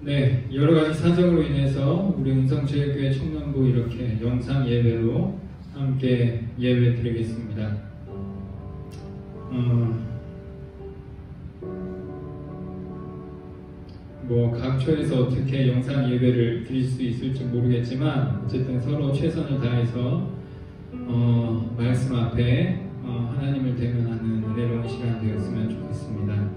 네, 여러 가지 사정으로 인해서 우리 은성제일교회 청년부 이렇게 영상 예배로 함께 예배 드리겠습니다. 각처에서 어떻게 영상 예배를 드릴 수 있을지 모르겠지만 어쨌든 서로 최선을 다해서 말씀 앞에 하나님을 대면하는 은혜로운 시간 되었으면 좋겠습니다.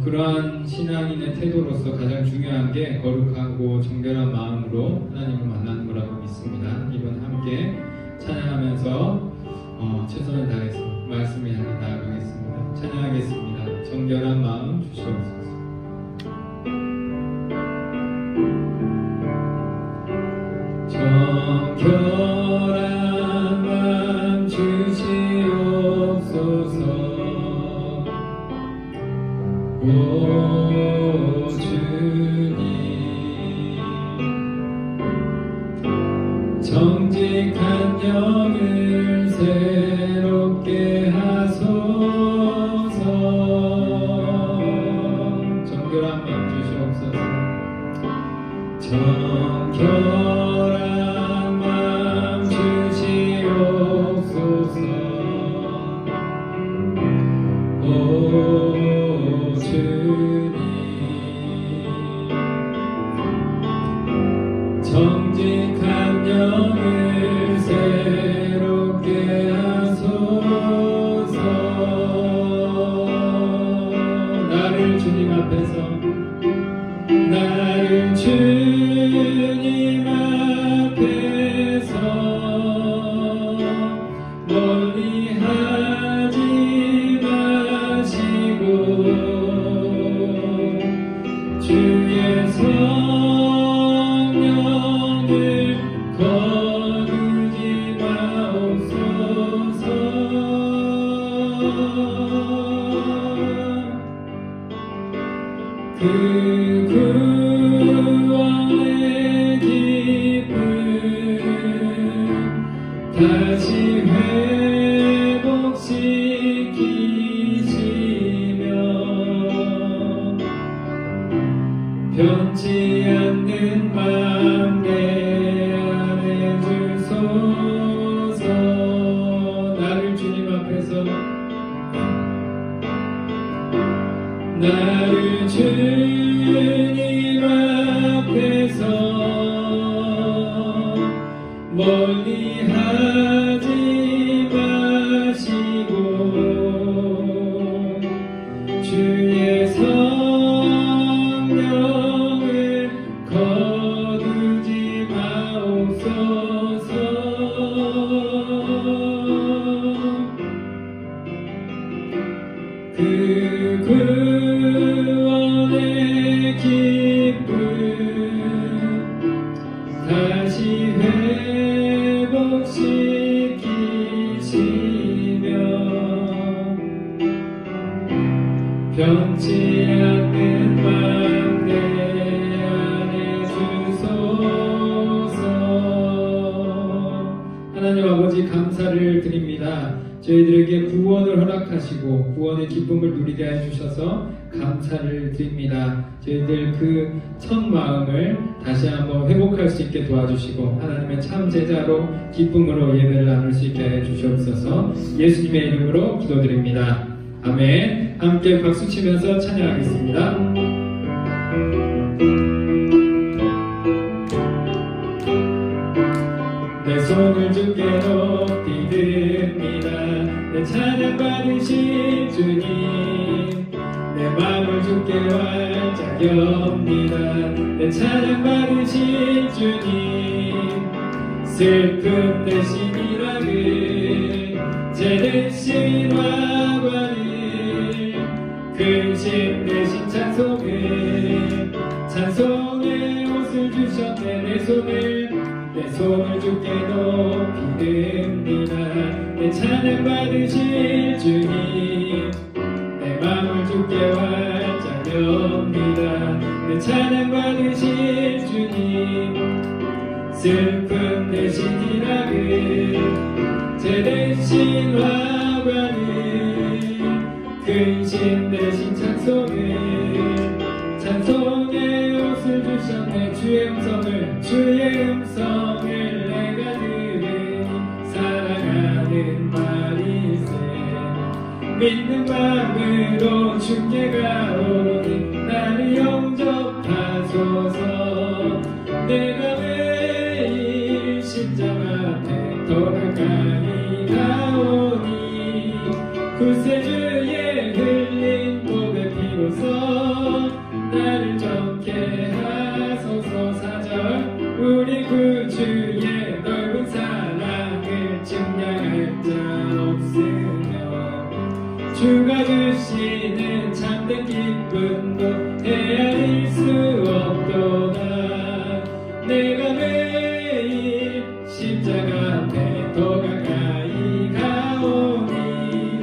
그러한 신앙인의 태도로서 가장 중요한 게 거룩하고 정결한 마음으로 하나님을 만나는 거라고 믿습니다. 이번 함께 찬양하면서 최선을 다해서 말씀을 향해 나아가겠습니다. 찬양하겠습니다. 정결한 마음 주시옵소서. 정결한 마음 주시옵소서. 오 주님, 정직한 영을 새롭게 하소서. 정결한 마음 주시옵소서. 정결한 마음 주시옵소서. 오 주님, 정직한 영을 새롭게 하소서. 나를 주님 앞에서, 나를 주님 앞에서 멀리 하지 마시고 주의 성령을 거두지 마옵소서. 그 구원의 기쁨 다시 회복시키시며 변치 않는 맘 내 안에 주소서. 나를 주님 앞에서, 나를 주님 앞에서 멀리 하지 마시고 주의 성령을 거두지 마옵소서. 그 구원의 기쁨 다시 회복시키시며 변치 않는 맘 내 안에 주소서. 하나님 아버지 감사를 드립니다. 저희들에게 구원을 허락하시고 구원의 기쁨을 누리게 해주셔서 감사를 드립니다. 저희들 그 첫 마음을 다시 한번 회복할 수 있게 도와주시고 하나님의 참 제자로 기쁨으로 예배를 나눌 수 있게 해주시옵소서. 예수님의 이름으로 기도드립니다. 아멘. 함께 박수치면서 찬양하겠습니다. 내 손을 주께 높이 듭니다. 내 찬양 받으신 주님, 내 마음을 주께 활짝 엽니다. 내 찬양 받으신 주님, 슬픔 대신 희락을, 죄 대신 화관을, 근심 대신 찬송을, 찬송의 옷을 주셨네. 내 손을 주께 높이 듭니다. 내 찬양 받으실 주님, 내 마음을 주께 활짝 엽니다. 내 찬양 받으실 주님, 슬픔 대신 희락을, 죄 대신 화관을, 근심 대신 찬송을, 찬송의 주셨네. 주의 음성을 내가 들으니 사랑하는 바리새 믿는 마음으로 주께 가오니 나를 영접하소서. 내가 매일 십자가 앞에 더 가까이 가오니 구세주의 흘린 보배 피로써 나를 정케 하소서. 4절 우리 구주의 넓은 사랑을 증량할 자 없으며 주가 주시는 참된 기쁨도 헤아릴 수 없도다. 내가 매일 십자가 앞에 더 가까이 가오니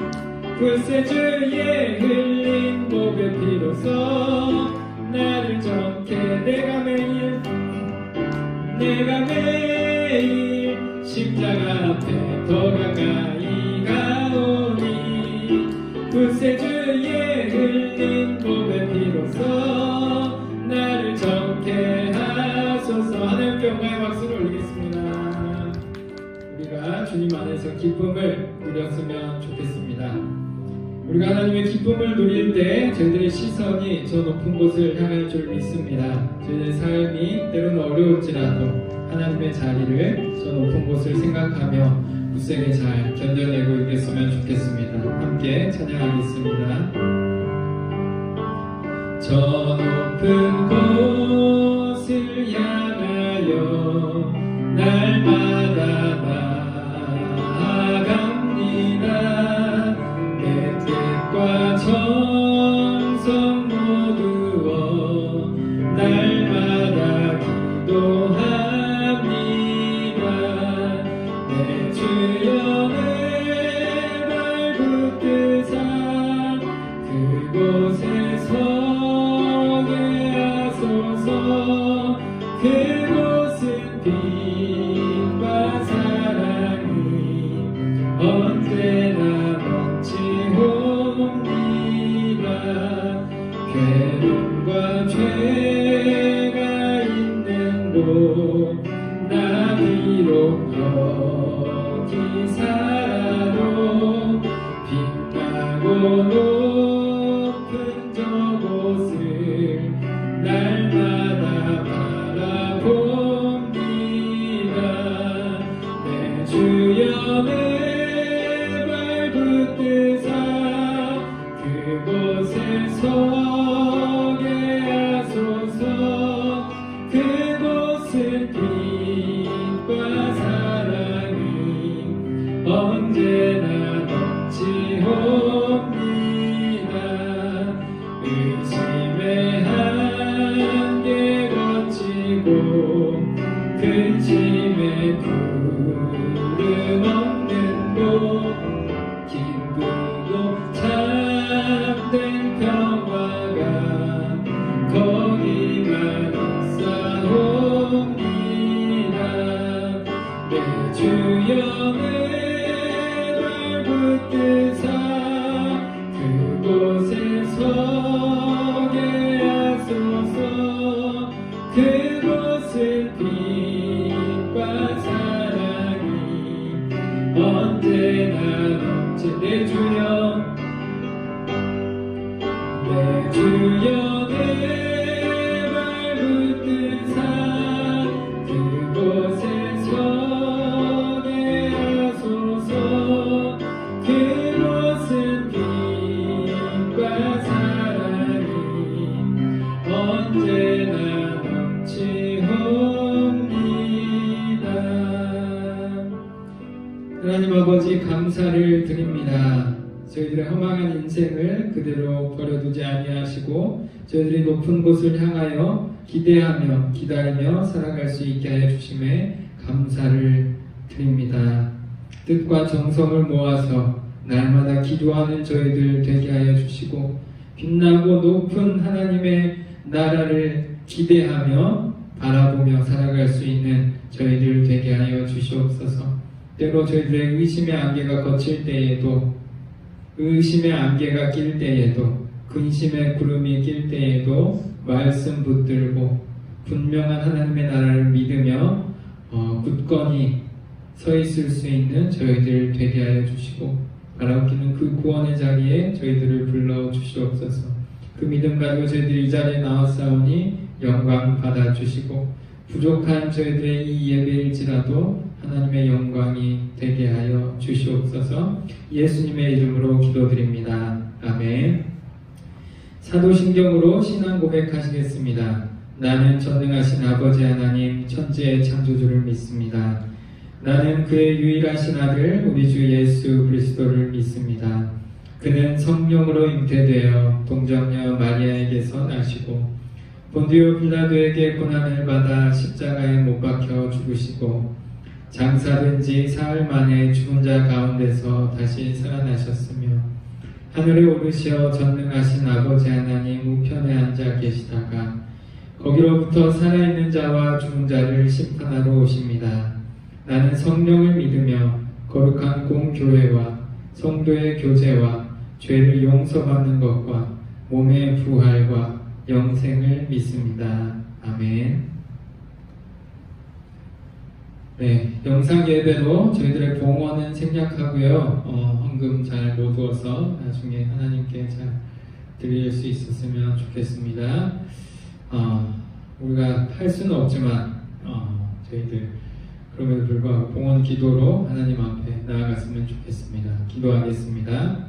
구세주의 흘린 보배 피로써 나를 정케. 내가 매일 십자가 앞에 더 가까이 가오니 구세주의 흘린 보배 피로써 나를 정케 하소서. 하나님께 영광의 박수를 올리겠습니다. 우리가 주님 안에서 기쁨을 누렸으면 좋겠습니다. 우리가 하나님의 기쁨을 누릴 때 저희들의 시선이 저 높은 곳을 향할 줄 믿습니다. 저희들의 삶이 때로는 어려울지라도 하나님의 자리를 저 높은 곳을 생각하며 굳세게 잘 견뎌내고 있겠으면 좋겠습니다. 함께 찬양하겠습니다. 저 높은 곳을 향하여 날마다 나아갑니다. 내 뜻과 정성 모두어 날마다 기도합니다. 내 주연을 발붙드사 그곳에 서게 하소서. 그곳은 빛과 사랑이 언제나 넘치옵니다. 괴로움과 죄가 있는 곳 나 비록 여기 살아도 빛나고 높은 저곳을 날마다 바라봅니다. 내 주연을 발붙드사 그곳에 서게 하소서. 그곳은 빛과 사랑이 언제나 넘치옵니다. 의심의 한계 거치고 근심의 구름 없는 곳 기쁘고 참된 평화가 거기만 있사옵니다. 내 주연을 발붙드사 그곳에 서게 하소서. 그곳은 빛과 사랑이 언제나 넘치. 내 주연을 발붙드사 그곳에 서게 하소서. 그곳은 빛과 사랑이 언제나 넘치옵니다. 하나님 아버지 감사를 드립니다. 저희들의 허망한 인생을 그대로 버려두지 아니하시고 저희들이 높은 곳을 향하여 기대하며 기다리며 살아갈 수 있게 하여 주심에 감사를 드립니다. 뜻과 정성을 모아서 날마다 기도하는 저희들 되게 하여 주시고 빛나고 높은 하나님의 나라를 기대하며 바라보며 살아갈 수 있는 저희들 되게 하여 주시옵소서. 때로 저희들의 의심의 안개가 거칠 때에도 의심의 안개가 낄 때에도 근심의 구름이 낄 때에도 말씀 붙들고 분명한 하나님의 나라를 믿으며 굳건히 서 있을 수 있는 저희들 되게 하여 주시고, 바라옵기는 그 구원의 자리에 저희들을 불러 주시옵소서. 그 믿음 가지고 저희들이 이 자리에 나왔사오니 영광 받아 주시고, 부족한 저희들의 이 예배일지라도 하나님의 영광이 되게 하여 주시옵소서. 예수님의 이름으로 기도드립니다. 아멘. 사도신경으로 신앙 고백하시겠습니다. 나는 전능하신 아버지 하나님 천지의 창조주를 믿습니다. 나는 그의 유일하신 아들 우리 주 예수 그리스도를 믿습니다. 그는 성령으로 잉태되어 동정녀 마리아에게서 나시고 본디오 빌라도에게 고난을 받아 십자가에 못 박혀 죽으시고 장사된 지 사흘 만에 죽은 자 가운데서 다시 살아나셨으며 하늘에 오르시어 전능하신 아버지 하나님 우편에 앉아 계시다가 거기로부터 살아있는 자와 죽은 자를 심판하러 오십니다. 나는 성령을 믿으며 거룩한 공교회와 성도의 교제와 죄를 용서받는 것과 몸의 부활과 영생을 믿습니다. 아멘. 네, 영상 예배로 저희들의 봉헌은 생략하고요. 헌금 잘 모두어서 나중에 하나님께 잘 드릴 수 있었으면 좋겠습니다. 우리가 할 수는 없지만 저희들 그럼에도 불구하고 봉헌 기도로 하나님 앞에 나아갔으면 좋겠습니다. 기도하겠습니다.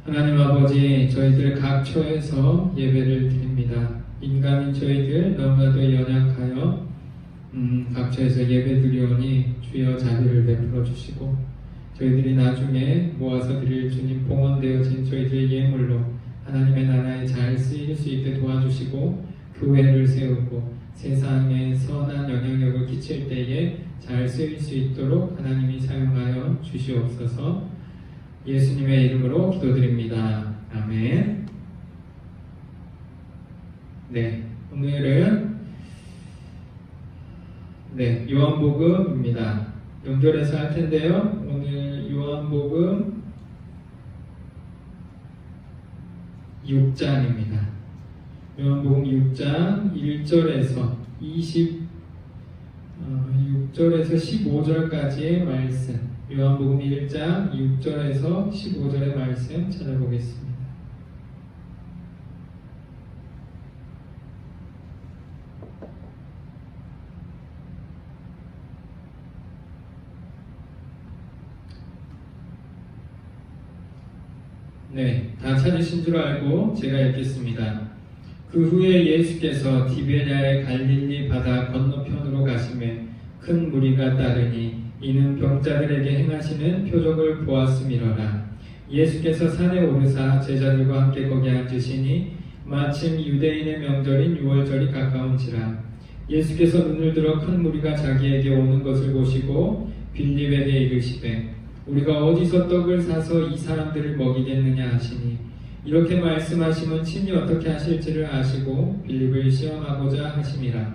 하나님 아버지, 저희들 각 처에서 예배를 드립니다. 인간인 저희들 너무나도 연약하여 각 처에서 예배 드리오니 주여 자비를 베풀어 주시고 저희들이 나중에 모아서 드릴 주님 봉헌되어진 저희들의 예물로 하나님의 나라에 잘 쓰일 수 있게 도와주시고 교회를 세우고 세상에 선한 영향력을 끼칠 때에 잘 쓰일 수 있도록 하나님이 사용하여 주시옵소서. 예수님의 이름으로 기도드립니다. 아멘. 네, 오늘은 요한복음입니다. 연결해서 할 텐데요. 오늘 요한복음 6장입니다. 요한복음 6장 1절에서 6절에서 15절까지의 말씀, 요한복음 1장 6절에서 15절의 말씀 찾아보겠습니다. 네, 다 찾으신 줄 알고 제가 읽겠습니다. 그 후에 예수께서 디베랴의 갈릴리 바다 건너편으로 가시매 큰 무리가 따르니 이는 병자들에게 행하시는 표적을 보았음이러라. 예수께서 산에 오르사 제자들과 함께 거기 앉으시니 마침 유대인의 명절인 유월절이 가까운지라. 예수께서 눈을 들어 큰 무리가 자기에게 오는 것을 보시고 빌립에게 이르시되 우리가 어디서 떡을 사서 이 사람들을 먹이겠느냐 하시니 이렇게 말씀하시면 친히 어떻게 하실지를 아시고 빌립을 시험하고자 하심이라.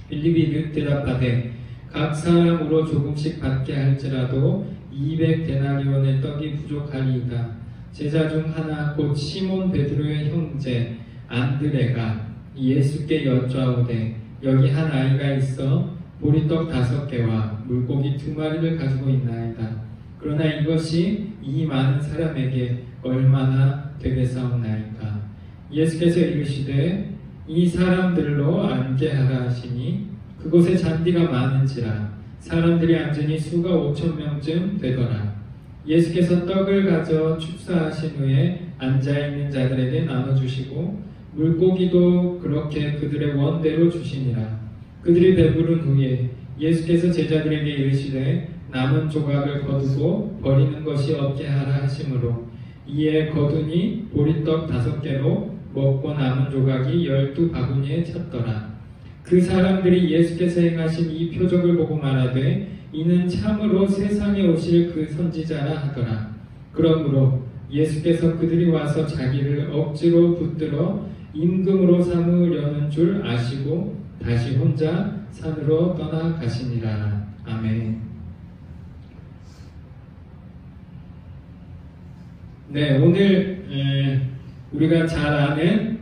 빌립이 대답하되 각 사람으로 조금씩 받게 할지라도 200데나리온의 떡이 부족하리이다. 제자 중 하나 곧 시몬 베드로의 형제 안드레가 예수께 여짜오되 여기 한 아이가 있어 보리떡 5개와 물고기 2마리를 가지고 있나이다. 그러나 이것이 이 많은 사람에게 얼마나 되겠사옵나이까. 예수께서 이르시되 이 사람들로 앉게 하라 하시니 그곳에 잔디가 많은지라 사람들이 앉으니 수가 5,000명쯤 되더라. 예수께서 떡을 가져 축사하신 후에 앉아있는 자들에게 나눠주시고 물고기도 그렇게 그들의 원대로 주시니라. 그들이 배부른 후에 예수께서 제자들에게 이르시되 남은 조각을 거두고 버리는 것이 없게 하라 하시므로 이에 거두니 보리떡 5개로 먹고 남은 조각이 12바구니에 찼더라. 그 사람들이 예수께서 행하신 이 표적을 보고 말하되 이는 참으로 세상에 오실 그 선지자라 하더라. 그러므로 예수께서 그들이 와서 자기를 억지로 붙들어 임금으로 삼으려는 줄 아시고 다시 혼자 산으로 떠나가시니라. 아멘. 네, 오늘 우리가 잘 아는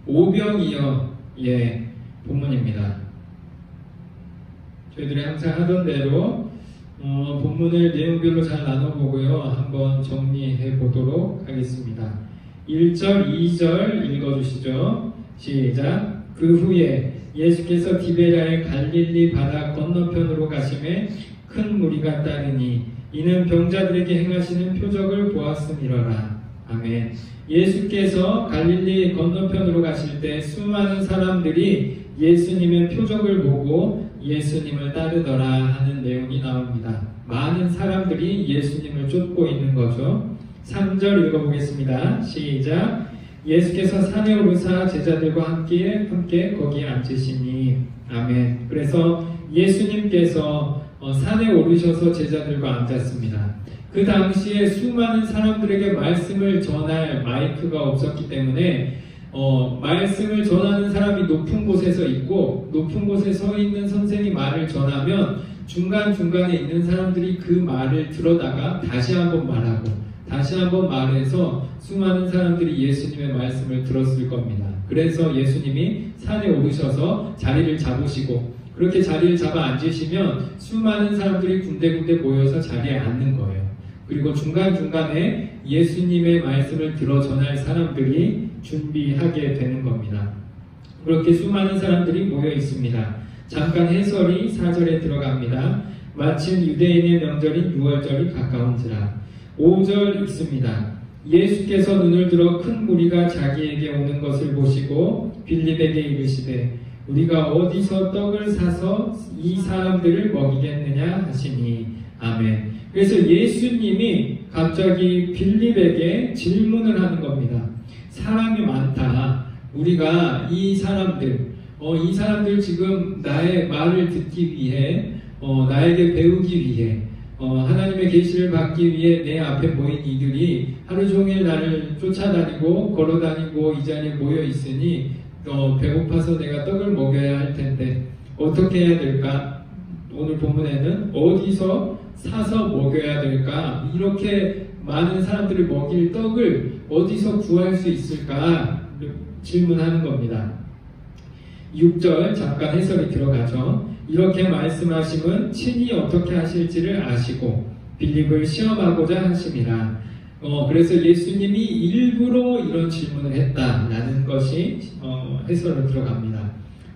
오병이어 본문입니다. 저희들이 항상 하던 대로 본문을 내용별로 잘 나눠보고요. 한번 정리해 보도록 하겠습니다. 1절, 2절 읽어주시죠. 시작. 그 후에 예수께서 디베랴의 갈릴리 바다 건너편으로 가심에 큰 무리가 따르니 이는 병자들에게 행하시는 표적을 보았음이러라. 아멘. 예수께서 갈릴리 건너편으로 가실 때 수많은 사람들이 예수님의 표적을 보고 예수님을 따르더라 하는 내용이 나옵니다. 많은 사람들이 예수님을 쫓고 있는 거죠. 3절 읽어보겠습니다. 시작. 예수께서 산에 오르사 제자들과 함께 거기에 앉으시니. 아멘. 그래서 예수님께서 산에 오르셔서 제자들과 앉았습니다. 그 당시에 수많은 사람들에게 말씀을 전할 마이크가 없었기 때문에 말씀을 전하는 사람이 높은 곳에서 있고 높은 곳에 서 있는 선생이 말을 전하면 중간중간에 있는 사람들이 그 말을 들어다가 다시 한번 말하고 다시 한번 말해서 수많은 사람들이 예수님의 말씀을 들었을 겁니다. 그래서 예수님이 산에 오르셔서 자리를 잡으시고 그렇게 자리를 잡아 앉으시면 수많은 사람들이 군데군데 모여서 자리에 앉는 거예요. 그리고 중간중간에 예수님의 말씀을 들어 전할 사람들이 준비하게 되는 겁니다. 그렇게 수많은 사람들이 모여 있습니다. 잠깐 해설이 4절에 들어갑니다. 마침 유대인의 명절인 6월절이 가까운지라. 5절 읽습니다. 예수께서 눈을 들어 큰 무리가 자기에게 오는 것을 보시고 빌립에게 이르시되 우리가 어디서 떡을 사서 이 사람들을 먹이겠느냐 하시니. 아멘. 그래서 예수님이 갑자기 빌립에게 질문을 하는 겁니다. 사람이 많다. 우리가 이 사람들 지금 나의 말을 듣기 위해 나에게 배우기 위해 하나님의 계시를 받기 위해 내 앞에 모인 이들이 하루 종일 나를 쫓아다니고 걸어다니고 이 자리에 모여 있으니 배고파서 내가 떡을 먹여야 할 텐데 어떻게 해야 될까? 오늘 본문에는 어디서 사서 먹여야 될까? 이렇게 많은 사람들을 먹일 떡을 어디서 구할 수 있을까? 질문하는 겁니다. 6절 잠깐 해설이 들어가죠. 이렇게 말씀하심은 친히 어떻게 하실지를 아시고 빌립을 시험하고자 하심이라. 그래서 예수님이 일부러 이런 질문을 했다라는 것이 해설로 들어갑니다.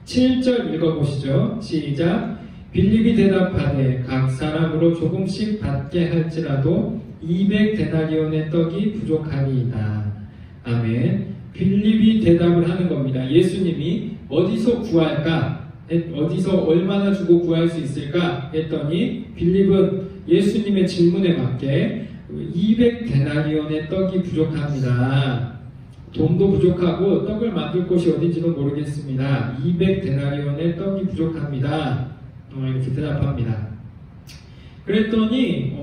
7절 읽어보시죠. 시작. 빌립이 대답하되 각 사람으로 조금씩 받게 할지라도 200데나리온의 떡이 부족하니이다. 아멘. 빌립이 대답을 하는 겁니다. 예수님이 어디서 구할까? 어디서 얼마나 주고 구할 수 있을까? 했더니 빌립은 예수님의 질문에 맞게 200데나리온의 떡이 부족합니다. 돈도 부족하고 떡을 만들 곳이 어딘지도 모르겠습니다. 200데나리온의 떡이 부족합니다. 이렇게 대답합니다. 그랬더니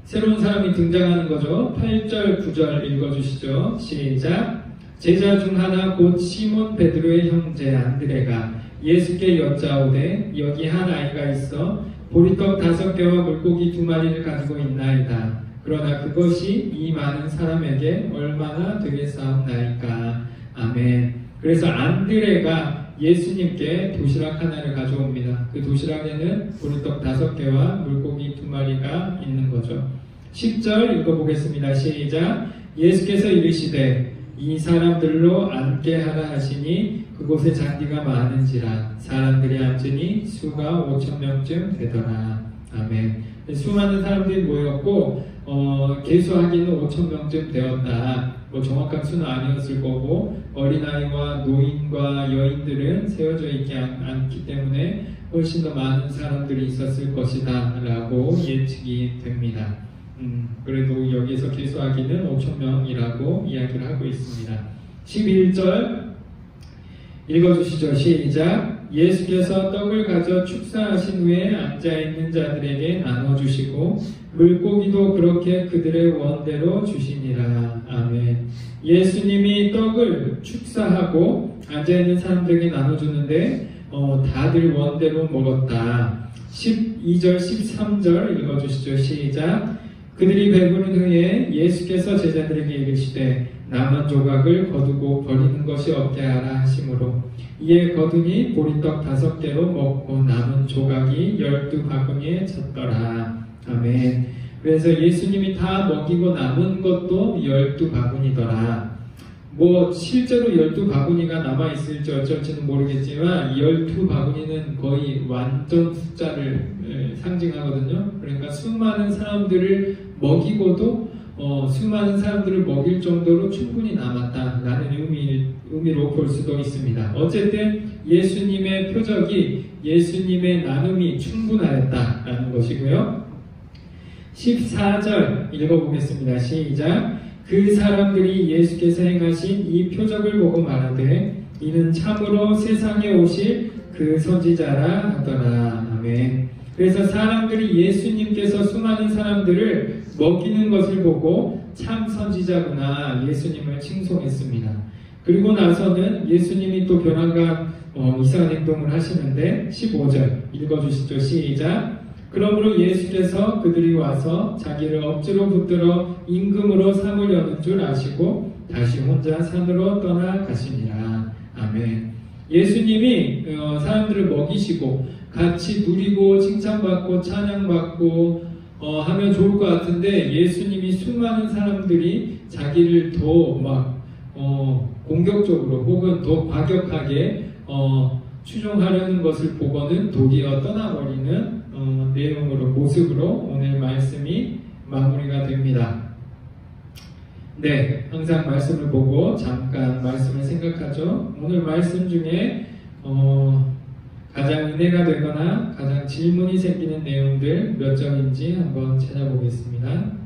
새로운 사람이 등장하는 거죠. 8절, 9절 읽어주시죠. 시작. 제자 중 하나 곧 시몬 베드로의 형제 안드레가 예수께 여짜오되 여기 한 아이가 있어 보리떡 5개와 물고기 2마리를 가지고 있나이다. 그러나 그것이 이 많은 사람에게 얼마나 되겠사옵나이까. 아멘. 그래서 안드레가 예수님께 도시락 하나를 가져옵니다. 그 도시락에는 보리떡 5개와 물고기 2마리가 있는 거죠. 10절 읽어보겠습니다. 시작. 예수께서 이르시되 이 사람들로 앉게 하라 하시니 그곳에 잔디가 많은지라 사람들이 앉으니 수가 5,000명쯤 되더라. 아멘. 수많은 사람들이 모였고 계수하기는 5,000명쯤 되었다. 정확한 수는 아니었을 거고 어린아이와 노인과 여인들은 세워져 있지 않기 때문에 훨씬 더 많은 사람들이 있었을 것이다 라고 예측이 됩니다. 그래도 여기서 계수하기는 5,000명이라고 이야기를 하고 있습니다. 11절 읽어주시죠. 시작. 예수께서 떡을 가져 축사하신 후에 앉아있는 자들에게 나눠주시고 물고기도 그렇게 그들의 원대로 주시니라. 아멘. 예수님이 떡을 축사하고 앉아있는 사람들에게 나눠주는데 다들 원대로 먹었다. 12절 13절 읽어주시죠. 시작. 그들이 배부른 후에 예수께서 제자들에게 이르시되 남은 조각을 거두고 버리는 것이 없게 하라 하심으로 이에 거두니 보리떡 5개로 먹고 남은 조각이 12바구니에 찼더라. 아멘. 그래서 예수님이 다 먹이고 남은 것도 12바구니더라. 실제로 12바구니가 남아있을지 어쩔지는 모르겠지만 12바구니는 거의 완전 숫자를 상징하거든요. 그러니까 수많은 사람들을 먹이고도 수많은 사람들을 먹일 정도로 충분히 남았다라는 의미로 볼 수도 있습니다. 어쨌든 예수님의 표적이, 예수님의 나눔이 충분하였다라는 것이고요. 14절 읽어보겠습니다. 시작. 그 사람들이 예수께서 행하신 이 표적을 보고 말하되 이는 참으로 세상에 오실 그 선지자라 하더라. 아멘. 그래서 사람들이 예수님께서 수많은 사람들을 먹이는 것을 보고 참 선지자구나 예수님을 칭송했습니다. 그리고 나서는 예수님이 또 변화가 이상한 행동을 하시는데 15절 읽어주시죠. 시작. 그러므로 예수께서 그들이 와서 자기를 억지로 붙들어 임금으로 삼으려는 줄 아시고 다시 혼자 산으로 떠나가시니라. 아멘. 예수님이 사람들을 먹이시고 같이 누리고 칭찬받고 찬양받고 하면 좋을 것 같은데 예수님이 수많은 사람들이 자기를 더 공격적으로 혹은 더 과격하게 추종하려는 것을 보고는 도리어 떠나버리는 내용으로, 모습으로 오늘 말씀이 마무리가 됩니다. 네, 항상 말씀을 보고 잠깐 말씀을 생각하죠. 오늘 말씀 중에 가장 은혜가 되거나 가장 질문이 생기는 내용들 몇 점인지 한번 찾아보겠습니다.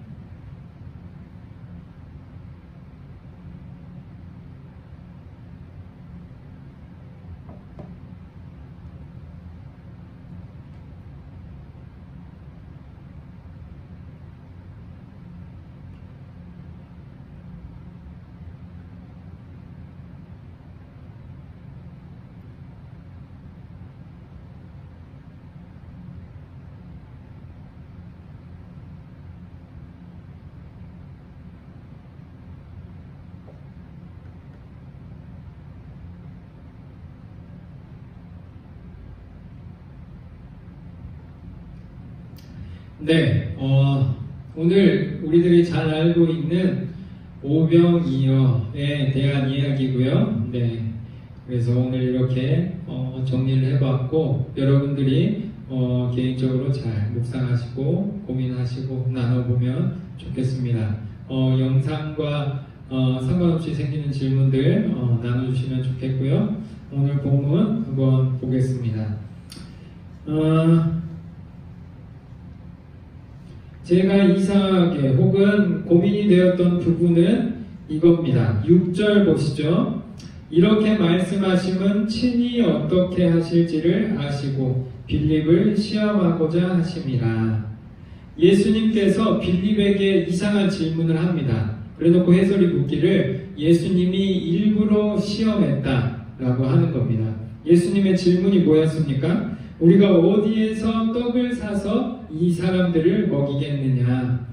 네, 오늘 우리들이 잘 알고 있는 오병이어에 대한 이야기고요. 네, 그래서 오늘 이렇게 정리를 해봤고 여러분들이 개인적으로 잘 묵상하시고 고민하시고 나눠보면 좋겠습니다. 영상과 상관없이 생기는 질문들 나눠주시면 좋겠고요. 오늘 본문 한번 보겠습니다. 제가 이상하게 혹은 고민이 되었던 부분은 이겁니다. 6절 보시죠. 이렇게 말씀하심은 친히 어떻게 하실지를 아시고 빌립을 시험하고자 하심이라. 예수님께서 빌립에게 이상한 질문을 합니다. 그래놓고 해설이 묻기를 예수님이 일부러 시험했다라고 하는 겁니다. 예수님의 질문이 뭐였습니까? 우리가 어디에서 떡을 사서 이 사람들을 먹이겠느냐.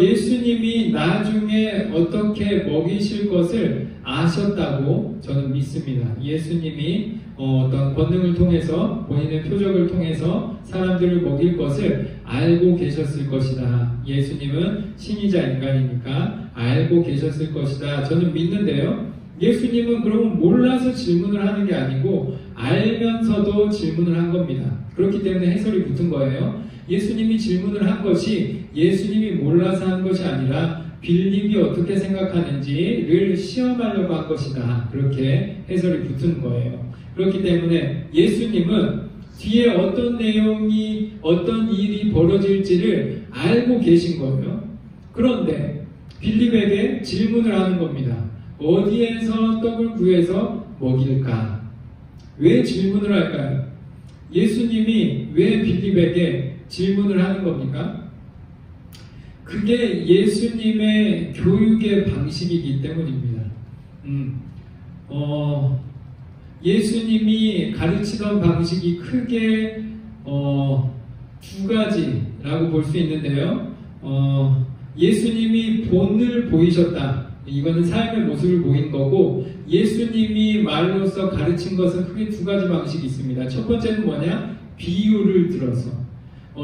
예수님이 나중에 어떻게 먹이실 것을 아셨다고 저는 믿습니다. 예수님이 어떤 권능을 통해서 본인의 표적을 통해서 사람들을 먹일 것을 알고 계셨을 것이다. 예수님은 신이자 인간이니까 알고 계셨을 것이다. 저는 믿는데요. 예수님은 그러면 몰라서 질문을 하는 게 아니고 알면서도 질문을 한 겁니다. 그렇기 때문에 해설이 붙은 거예요. 예수님이 질문을 한 것이 예수님이 몰라서 한 것이 아니라 빌립이 어떻게 생각하는지를 시험하려고 한 것이다. 그렇게 해설이 붙은 거예요. 그렇기 때문에 예수님은 뒤에 어떤 내용이, 어떤 일이 벌어질지를 알고 계신 거예요. 그런데 빌립에게 질문을 하는 겁니다. 어디에서 떡을 구해서 먹일까? 왜 질문을 할까요? 예수님이 왜 빌립에게 질문을 하는 겁니까? 그게 예수님의 교육의 방식이기 때문입니다. 예수님이 가르치던 방식이 크게 두 가지라고 볼 수 있는데요. 예수님이 본을 보이셨다. 이거는 삶의 모습을 보인 거고, 예수님이 말로써 가르친 것은 크게 두 가지 방식이 있습니다. 첫 번째는 뭐냐? 비유를 들어서.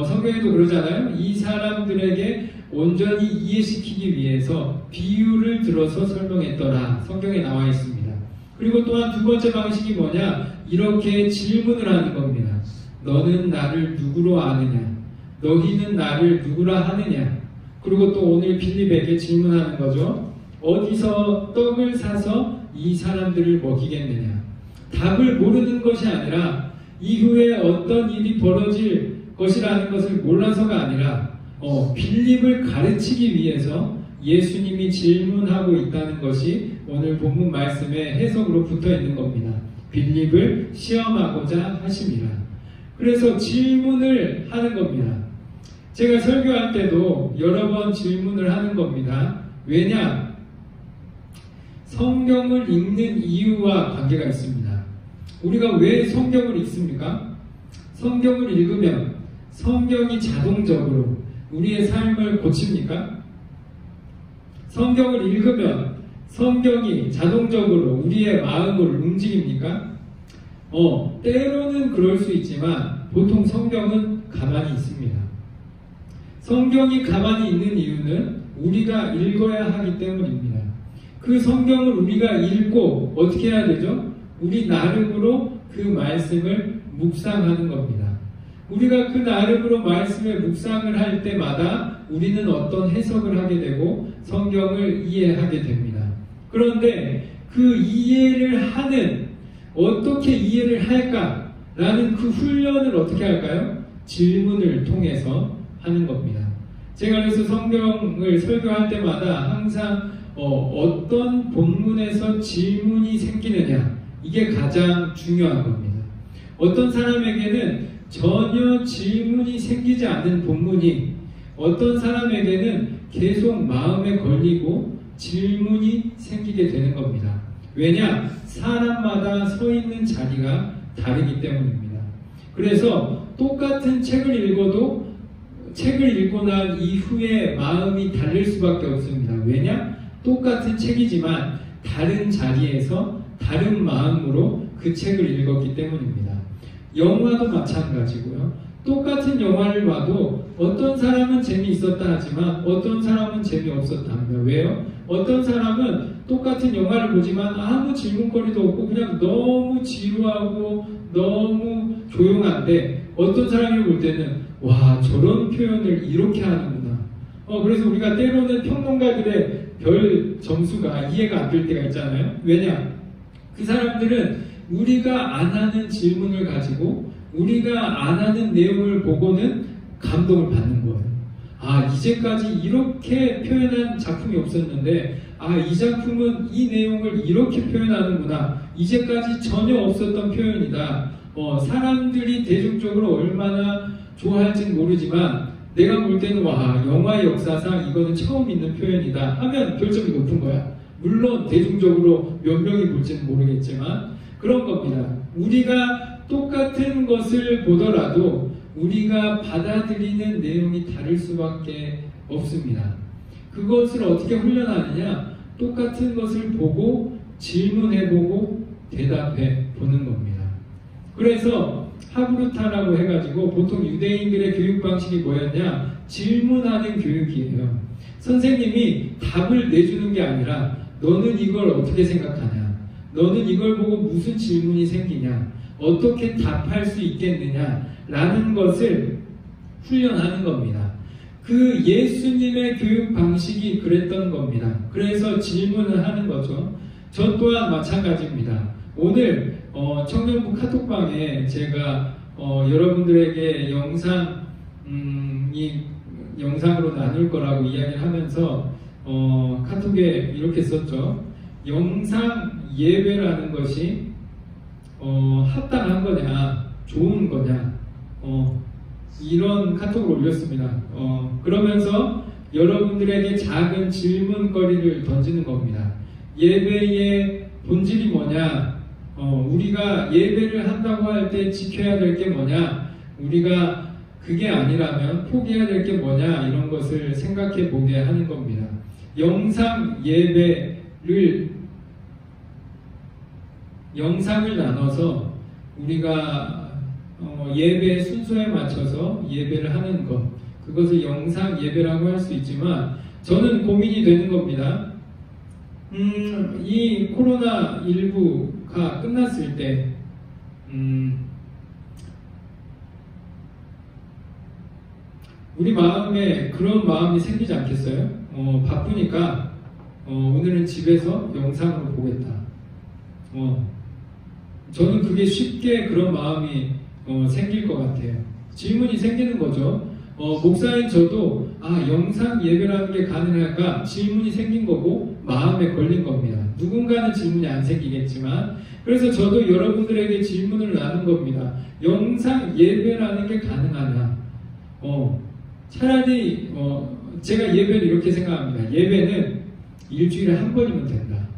성경에도 그러잖아요. 이 사람들에게 온전히 이해시키기 위해서 비유를 들어서 설명했더라. 성경에 나와 있습니다. 그리고 또한 두 번째 방식이 뭐냐? 이렇게 질문을 하는 겁니다. 너는 나를 누구로 아느냐? 너희는 나를 누구라 하느냐? 그리고 또 오늘 빌립에게 질문하는 거죠. 어디서 떡을 사서 이 사람들을 먹이겠느냐? 답을 모르는 것이 아니라 이후에 어떤 일이 벌어질 것이라는 것을 몰라서가 아니라 빌립을 가르치기 위해서 예수님이 질문하고 있다는 것이 오늘 본문 말씀의 해석으로 붙어 있는 겁니다. 빌립을 시험하고자 하심이라. 그래서 질문을 하는 겁니다. 제가 설교할 때도 여러 번 질문을 하는 겁니다. 왜냐? 성경을 읽는 이유와 관계가 있습니다. 우리가 왜 성경을 읽습니까? 성경을 읽으면 성경이 자동적으로 우리의 삶을 고칩니까? 성경을 읽으면 성경이 자동적으로 우리의 마음을 움직입니까? 때로는 그럴 수 있지만 보통 성경은 가만히 있습니다. 성경이 가만히 있는 이유는 우리가 읽어야 하기 때문입니다. 그 성경을 우리가 읽고 어떻게 해야 되죠? 우리 나름으로 그 말씀을 묵상하는 겁니다. 우리가 그 나름으로 말씀을 묵상을 할 때마다 우리는 어떤 해석을 하게 되고 성경을 이해하게 됩니다. 그런데 그 이해를 하는, 어떻게 이해를 할까라는 그 훈련을 어떻게 할까요? 질문을 통해서 하는 겁니다. 제가 그래서 성경을 설교할 때마다 항상 어떤 본문에서 질문이 생기느냐, 이게 가장 중요한 겁니다. 어떤 사람에게는 전혀 질문이 생기지 않는 본문이 어떤 사람에게는 계속 마음에 걸리고 질문이 생기게 되는 겁니다. 왜냐? 사람마다 서 있는 자리가 다르기 때문입니다. 그래서 똑같은 책을 읽어도 책을 읽고 난 이후에 마음이 다를 수밖에 없습니다. 왜냐? 똑같은 책이지만 다른 자리에서 다른 마음으로 그 책을 읽었기 때문입니다. 영화도 마찬가지고요. 똑같은 영화를 봐도 어떤 사람은 재미있었다 하지만 어떤 사람은 재미없었다 합니다. 왜요? 어떤 사람은 똑같은 영화를 보지만 아무 질문거리도 없고 그냥 너무 지루하고 너무 조용한데, 어떤 사람이 볼 때는 와, 저런 표현을 이렇게 하는구나. 그래서 우리가 때로는 평론가들의 별 점수가 이해가 안 될 때가 있잖아요. 왜냐? 그 사람들은 우리가 안 하는 질문을 가지고 우리가 안 하는 내용을 보고는 감동을 받는 거예요. 아, 이제까지 이렇게 표현한 작품이 없었는데, 아, 이 작품은 이 내용을 이렇게 표현하는구나. 이제까지 전혀 없었던 표현이다. 사람들이 대중적으로 얼마나 좋아할지는 모르지만 내가 볼 때는 와, 영화의 역사상 이거는 처음 있는 표현이다 하면 별점이 높은 거야. 물론 대중적으로 몇 명이 볼지는 모르겠지만 그런 겁니다. 우리가 똑같은 것을 보더라도 우리가 받아들이는 내용이 다를 수밖에 없습니다. 그것을 어떻게 훈련하느냐? 똑같은 것을 보고 질문해보고 대답해보는 겁니다. 그래서 하브루타라고 해가지고 보통 유대인들의 교육 방식이 뭐였냐? 질문하는 교육이에요. 선생님이 답을 내주는 게 아니라 너는 이걸 어떻게 생각하냐? 너는 이걸 보고 무슨 질문이 생기냐? 어떻게 답할 수 있겠느냐? 라는 것을 훈련하는 겁니다. 그 예수님의 교육 방식이 그랬던 겁니다. 그래서 질문을 하는 거죠. 저 또한 마찬가지입니다. 오늘 청년부 카톡방에 제가 여러분들에게 영상으로 나눌 거라고 이야기를 하면서 카톡에 이렇게 썼죠. 영상 예배라는 것이 합당한 거냐, 좋은 거냐, 이런 카톡을 올렸습니다. 그러면서 여러분들에게 작은 질문거리를 던지는 겁니다. 예배의 본질이 뭐냐? 우리가 예배를 한다고 할 때 지켜야 될 게 뭐냐? 우리가 그게 아니라면 포기해야 될 게 뭐냐? 이런 것을 생각해 보게 하는 겁니다. 영상 예배 영상을 나눠서 우리가 예배 순서에 맞춰서 예배를 하는 것, 그것을 영상 예배라고 할 수 있지만 저는 고민이 되는 겁니다. 이 코로나19가 끝났을 때 우리 마음에 그런 마음이 생기지 않겠어요? 바쁘니까 오늘은 집에서 영상으로 보겠다. 저는 그게 쉽게 그런 마음이 생길 것 같아요. 질문이 생기는 거죠. 목사인 저도 영상 예배라는 게 가능할까 질문이 생긴 거고 마음에 걸린 겁니다. 누군가는 질문이 안 생기겠지만 그래서 저도 여러분들에게 질문을 나눈 겁니다. 영상 예배라는 게 가능하냐? 차라리 제가 예배를 이렇게 생각합니다. 예배는 일주일에 한 번이면 된다.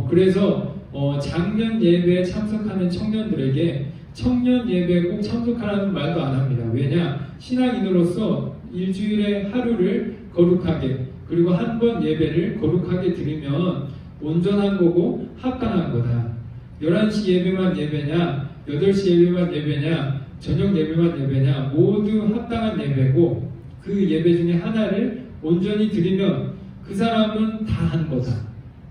그래서 작년 예배에 참석하는 청년들에게 청년 예배에 꼭 참석하라는 말도 안 합니다. 왜냐? 신앙인으로서 일주일에 하루를 거룩하게 그리고 한 번 예배를 거룩하게 드리면 온전한 거고 합당한 거다. 11시 예배만 예배냐? 8시 예배만 예배냐? 저녁 예배만 예배냐? 모두 합당한 예배고 그 예배 중에 하나를 온전히 드리면 그 사람은 다 한 거다.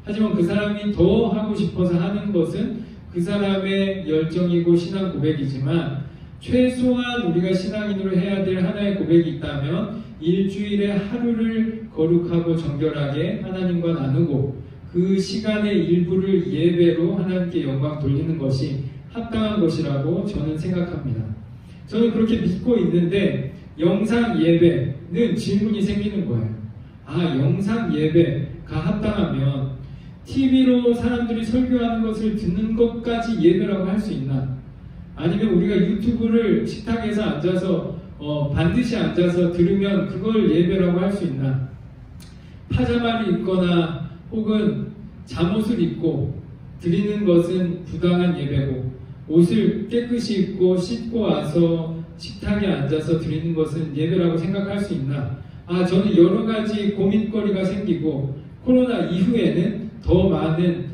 하지만 그 사람이 더 하고 싶어서 하는 것은 그 사람의 열정이고 신앙 고백이지만 최소한 우리가 신앙인으로 해야 될 하나의 고백이 있다면 일주일에 하루를 거룩하고 정결하게 하나님과 나누고 그 시간의 일부를 예배로 하나님께 영광 돌리는 것이 합당한 것이라고 저는 생각합니다. 저는 그렇게 믿고 있는데 영상 예배는 질문이 생기는 거예요. 영상 예배가 합당하면 TV로 사람들이 설교하는 것을 듣는 것까지 예배라고 할 수 있나? 아니면 우리가 유튜브를 식탁에서 앉아서 반드시 앉아서 들으면 그걸 예배라고 할 수 있나? 파자마를 입거나 혹은 잠옷을 입고 드리는 것은 부당한 예배고 옷을 깨끗이 입고 씻고 와서 식탁에 앉아서 드리는 것은 예배라고 생각할 수 있나? 저는 여러 가지 고민거리가 생기고 코로나 이후에는 더 많은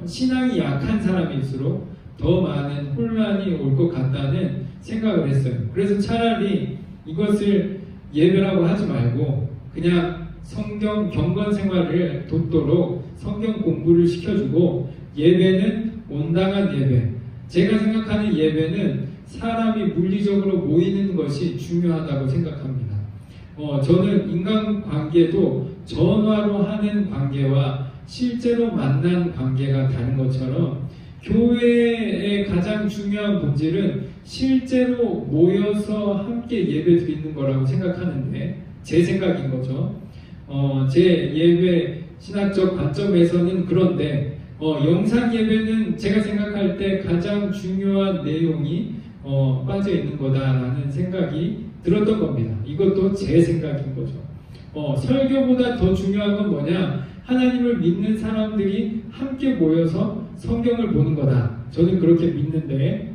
신앙이 약한 사람일수록 더 많은 혼란이 올 것 같다는 생각을 했어요. 그래서 차라리 이것을 예배라고 하지 말고 그냥 성경 경건 생활을 돕도록 성경 공부를 시켜주고 예배는 온당한 예배. 제가 생각하는 예배는 사람이 물리적으로 모이는 것이 중요하다고 생각합니다. 저는 인간관계도 전화로 하는 관계와 실제로 만난 관계가 다른 것처럼 교회의 가장 중요한 본질은 실제로 모여서 함께 예배 드리는 거라고 생각하는데 제 생각인 거죠. 제 예배 신학적 관점에서는 그런데 영상 예배는 제가 생각할 때 가장 중요한 내용이 빠져 있는 거다라는 생각이 들었던 겁니다. 이것도 제 생각인 거죠. 설교보다 더 중요한 건 뭐냐? 하나님을 믿는 사람들이 함께 모여서 성경을 보는 거다. 저는 그렇게 믿는데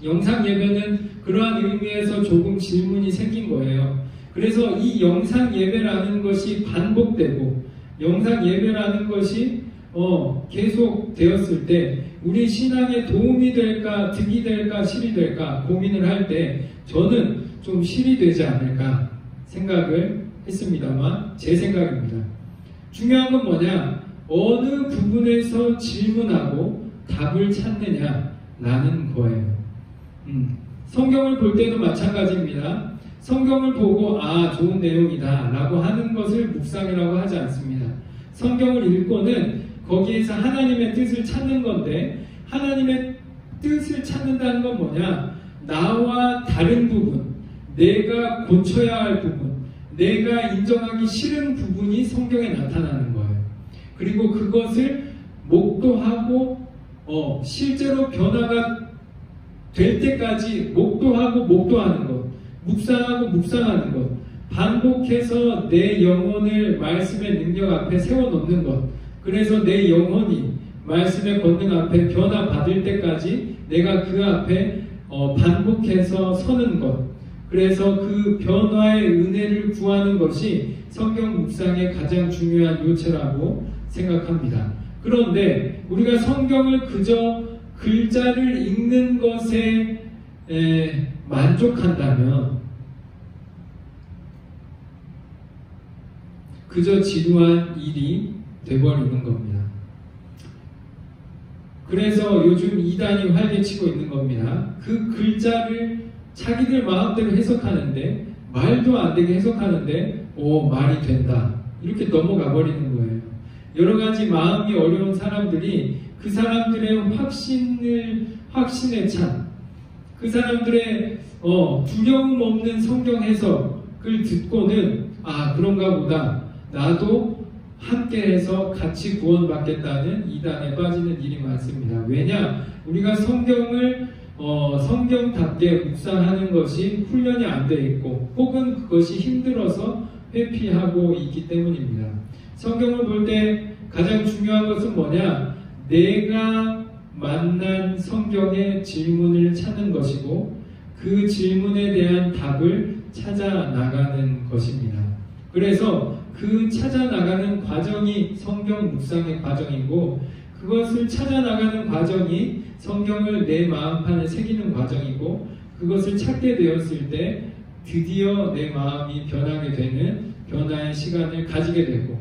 영상 예배는 그러한 의미에서 조금 질문이 생긴 거예요. 그래서 이 영상 예배라는 것이 반복되고 영상 예배라는 것이 계속 되었을 때 우리 신앙에 도움이 될까, 득이 될까, 실이 될까 고민을 할 때 저는 좀 실이 되지 않을까 생각을 했습니다만 제 생각입니다. 중요한 건 뭐냐? 어느 부분에서 질문하고 답을 찾느냐라는 거예요. 성경을 볼 때도 마찬가지입니다. 성경을 보고 좋은 내용이다 라고 하는 것을 묵상이라고 하지 않습니다. 성경을 읽고는 거기에서 하나님의 뜻을 찾는 건데 하나님의 뜻을 찾는다는 건 뭐냐? 나와 다른 부분, 내가 고쳐야 할 부분, 내가 인정하기 싫은 부분이 성경에 나타나는 거예요. 그리고 그것을 목도하고 실제로 변화가 될 때까지 목도하는 것, 묵상하는 것, 반복해서 내 영혼을 말씀의 능력 앞에 세워놓는 것, 그래서 내 영혼이 말씀의 권능 앞에 변화받을 때까지 내가 그 앞에 반복해서 서는 것, 그래서 그 변화의 은혜를 구하는 것이 성경 묵상의 가장 중요한 요체라고 생각합니다. 그런데 우리가 성경을 그저 글자를 읽는 것에 만족한다면 그저 지루한 일이 돼버리는 겁니다. 그래서 요즘 이단이 활개치고 있는 겁니다. 그 글자를 자기들 마음대로 해석하는데, 말도 안 되게 해석하는데 말이 된다 이렇게 넘어가 버리는 거예요. 여러 가지 마음이 어려운 사람들이 그 사람들의 확신에 찬, 그 사람들의 두려움 없는 성경 해석을 듣고는 그런가 보다, 나도 함께해서 같이 구원받겠다는 이단에 빠지는 일이 많습니다. 왜냐? 우리가 성경을 성경답게 묵상하는 것이 훈련이 안 돼 있고, 혹은 그것이 힘들어서 회피하고 있기 때문입니다. 성경을 볼 때 가장 중요한 것은 뭐냐? 내가 만난 성경의 질문을 찾는 것이고, 그 질문에 대한 답을 찾아 나가는 것입니다. 그래서 그 찾아 나가는 과정이 성경 묵상의 과정이고, 그것을 찾아 나가는 과정이 성경을 내 마음판에 새기는 과정이고, 그것을 찾게 되었을 때 드디어 내 마음이 변하게 되는 변화의 시간을 가지게 되고,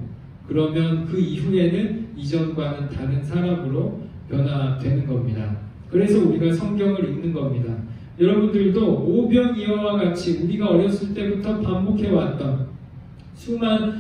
그러면 그 이후에는 이전과는 다른 사람으로 변화되는 겁니다. 그래서 우리가 성경을 읽는 겁니다. 여러분들도 오병이어와 같이 우리가 어렸을 때부터 반복해왔던 수많은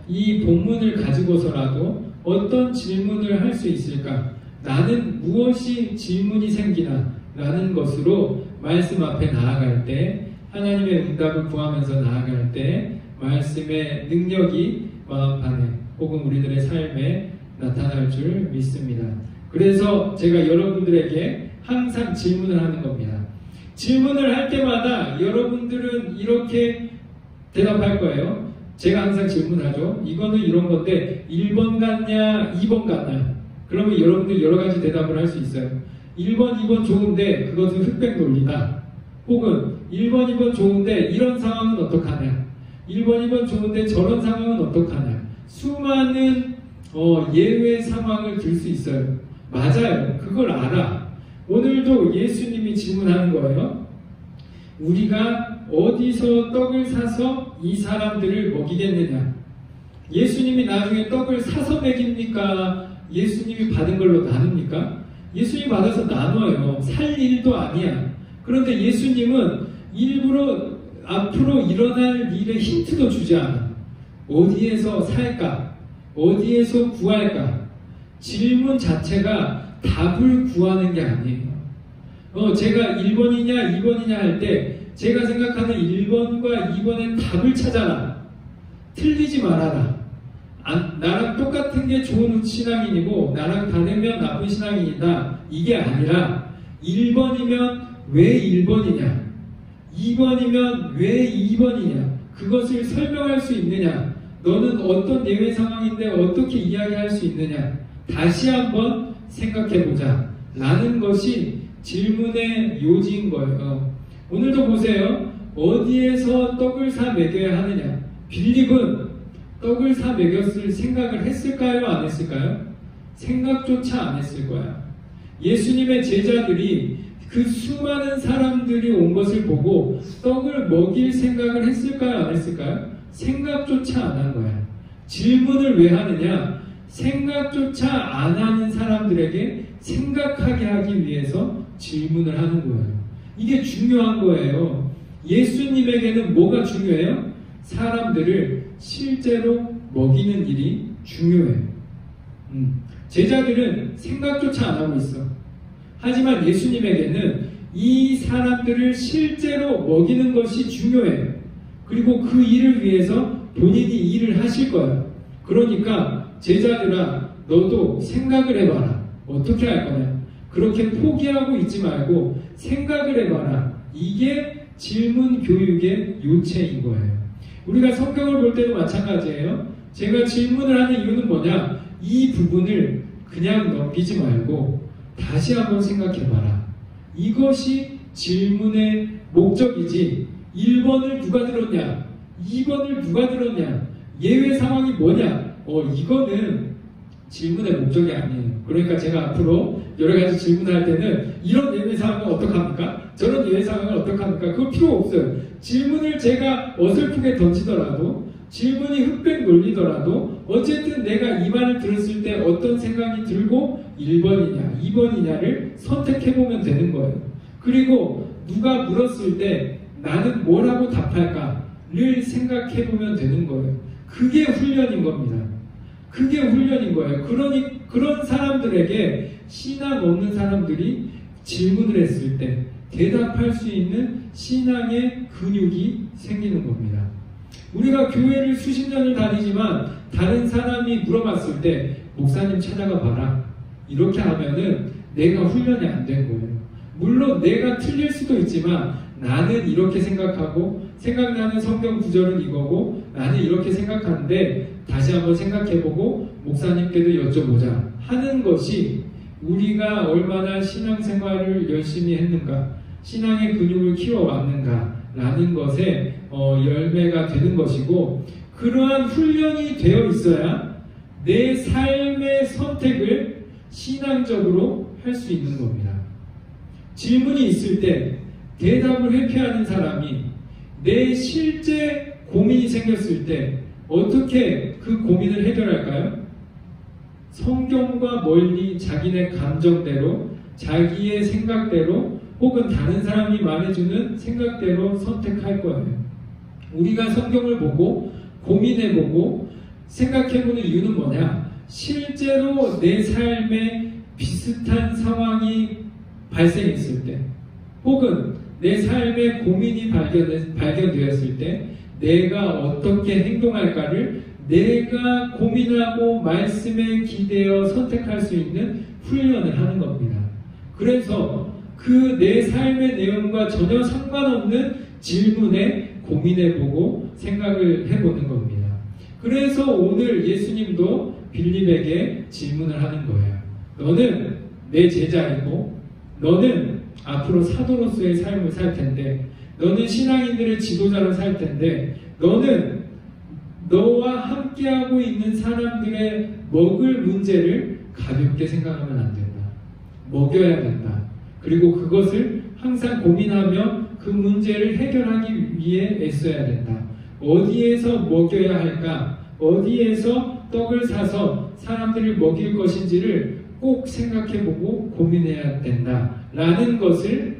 이 본문을 가지고서라도 어떤 질문을 할 수 있을까? 나는 무엇이 질문이 생기나? 라는 것으로 말씀 앞에 나아갈 때, 하나님의 응답을 구하면서 나아갈 때 말씀의 능력이 마음판에 혹은 우리들의 삶에 나타날 줄 믿습니다. 그래서 제가 여러분들에게 항상 질문을 하는 겁니다. 질문을 할 때마다 여러분들은 이렇게 대답할 거예요. 제가 항상 질문하죠. 이거는 이런 건데 1번 같냐 2번 같냐? 그러면 여러분들 여러 가지 대답을 할 수 있어요. 1번 2번 좋은데 그것은 흑백 논리다. 혹은 1번 2번 좋은데 이런 상황은 어떡하냐? 1번 2번 좋은데 저런 상황은 어떡하냐? 수많은 예외 상황을 들 수 있어요. 맞아요. 그걸 알아. 오늘도 예수님이 질문하는 거예요. 우리가 어디서 떡을 사서 이 사람들을 먹이겠느냐? 예수님이 나중에 떡을 사서 먹입니까? 예수님이 받은 걸로 나눕니까? 예수님이 받아서 나눠요. 살 일도 아니야. 그런데 예수님은 일부러 앞으로 일어날 일에 힌트도 주지 않아. 어디에서 살까? 어디에서 구할까? 질문 자체가 답을 구하는 게 아니에요. 제가 1번이냐 2번이냐 할 때 제가 생각하는 1번과 2번의 답을 찾아라. 틀리지 말아라. 나랑 똑같은 게 좋은 신앙인이고 나랑 다르면 나쁜 신앙인이다. 이게 아니라 1번이면 왜 1번이냐? 2번이면 왜 2번이냐? 그것을 설명할 수 있느냐? 너는 어떤 예외 상황인데 어떻게 이야기할 수 있느냐? 다시 한번 생각해보자. 라는 것이 질문의 요지인 거예요. 오늘도 보세요. 어디에서 떡을 사 먹여야 하느냐? 빌립은 떡을 사 먹였을 생각을 했을까요? 안 했을까요? 생각조차 안 했을 거야. 예수님의 제자들이 그 수많은 사람들이 온 것을 보고 떡을 먹일 생각을 했을까요? 안 했을까요? 생각조차 안 한 거야. 질문을 왜 하느냐? 생각조차 안 하는 사람들에게 생각하게 하기 위해서 질문을 하는 거예요. 이게 중요한 거예요. 예수님에게는 뭐가 중요해요? 사람들을 실제로 먹이는 일이 중요해요. 제자들은 생각조차 안 하고 있어. 하지만 예수님에게는 이 사람들을 실제로 먹이는 것이 중요해요. 그리고 그 일을 위해서 본인이 일을 하실 거예요. 그러니까 제자들아, 너도 생각을 해봐라. 어떻게 할 거냐? 그렇게 포기하고 있지 말고 생각을 해봐라. 이게 질문 교육의 요체인 거예요. 우리가 성경을 볼 때도 마찬가지예요. 제가 질문을 하는 이유는 뭐냐? 이 부분을 그냥 넘기지 말고 다시 한번 생각해봐라. 이것이 질문의 목적이지 1번을 누가 들었냐? 2번을 누가 들었냐? 예외 상황이 뭐냐? 이거는 질문의 목적이 아니에요. 그러니까 제가 앞으로 여러 가지 질문할 때는 이런 예외 상황은 어떡합니까? 저런 예외 상황은 어떡합니까? 그거 필요 없어요. 질문을 제가 어설프게 던지더라도, 질문이 흑백 놀리더라도, 어쨌든 내가 이 말을 들었을 때 어떤 생각이 들고 1번이냐, 2번이냐를 선택해보면 되는 거예요. 그리고 누가 물었을 때 나는 뭐라고 답할까를 생각해보면 되는 거예요. 그게 훈련인 겁니다. 그게 훈련인 거예요. 그런 사람들에게, 신앙 없는 사람들이 질문을 했을 때 대답할 수 있는 신앙의 근육이 생기는 겁니다. 우리가 교회를 수십 년을 다니지만 다른 사람이 물어봤을 때 목사님 찾아가 봐라, 이렇게 하면은 내가 훈련이 안 된 거예요. 물론 내가 틀릴 수도 있지만 나는 이렇게 생각하고, 생각나는 성경 구절은 이거고, 나는 이렇게 생각하는데 다시 한번 생각해보고 목사님께도 여쭤보자 하는 것이 우리가 얼마나 신앙생활을 열심히 했는가, 신앙의 근육을 키워왔는가 라는 것에 열매가 되는 것이고, 그러한 훈련이 되어 있어야 내 삶의 선택을 신앙적으로 할 수 있는 겁니다. 질문이 있을 때 대답을 회피하는 사람이 내 실제 고민이 생겼을 때 어떻게 그 고민을 해결할까요? 성경과 멀리 자기네 감정대로, 자기의 생각대로, 혹은 다른 사람이 말해주는 생각대로 선택할 거예요. 우리가 성경을 보고 고민해보고 생각해보는 이유는 뭐냐? 실제로 내 삶에 비슷한 상황이 발생했을 때, 혹은 내 삶에 고민이 발견되었을 때 내가 어떻게 행동할까를 내가 고민하고 말씀에 기대어 선택할 수 있는 훈련을 하는 겁니다. 그래서 그 내 삶의 내용과 전혀 상관없는 질문에 고민해보고 생각을 해보는 겁니다. 그래서 오늘 예수님도 빌립에게 질문을 하는 거예요. 너는 내 제자이고, 너는 앞으로 사도로서의 삶을 살 텐데, 너는 신앙인들의 지도자로 살 텐데, 너는 너와 함께하고 있는 사람들의 먹을 문제를 가볍게 생각하면 안 된다. 먹여야 된다. 그리고 그것을 항상 고민하며 그 문제를 해결하기 위해 애써야 된다. 어디에서 먹여야 할까? 어디에서 떡을 사서 사람들을 먹일 것인지를 꼭 생각해보고 고민해야 된다. 라는 것을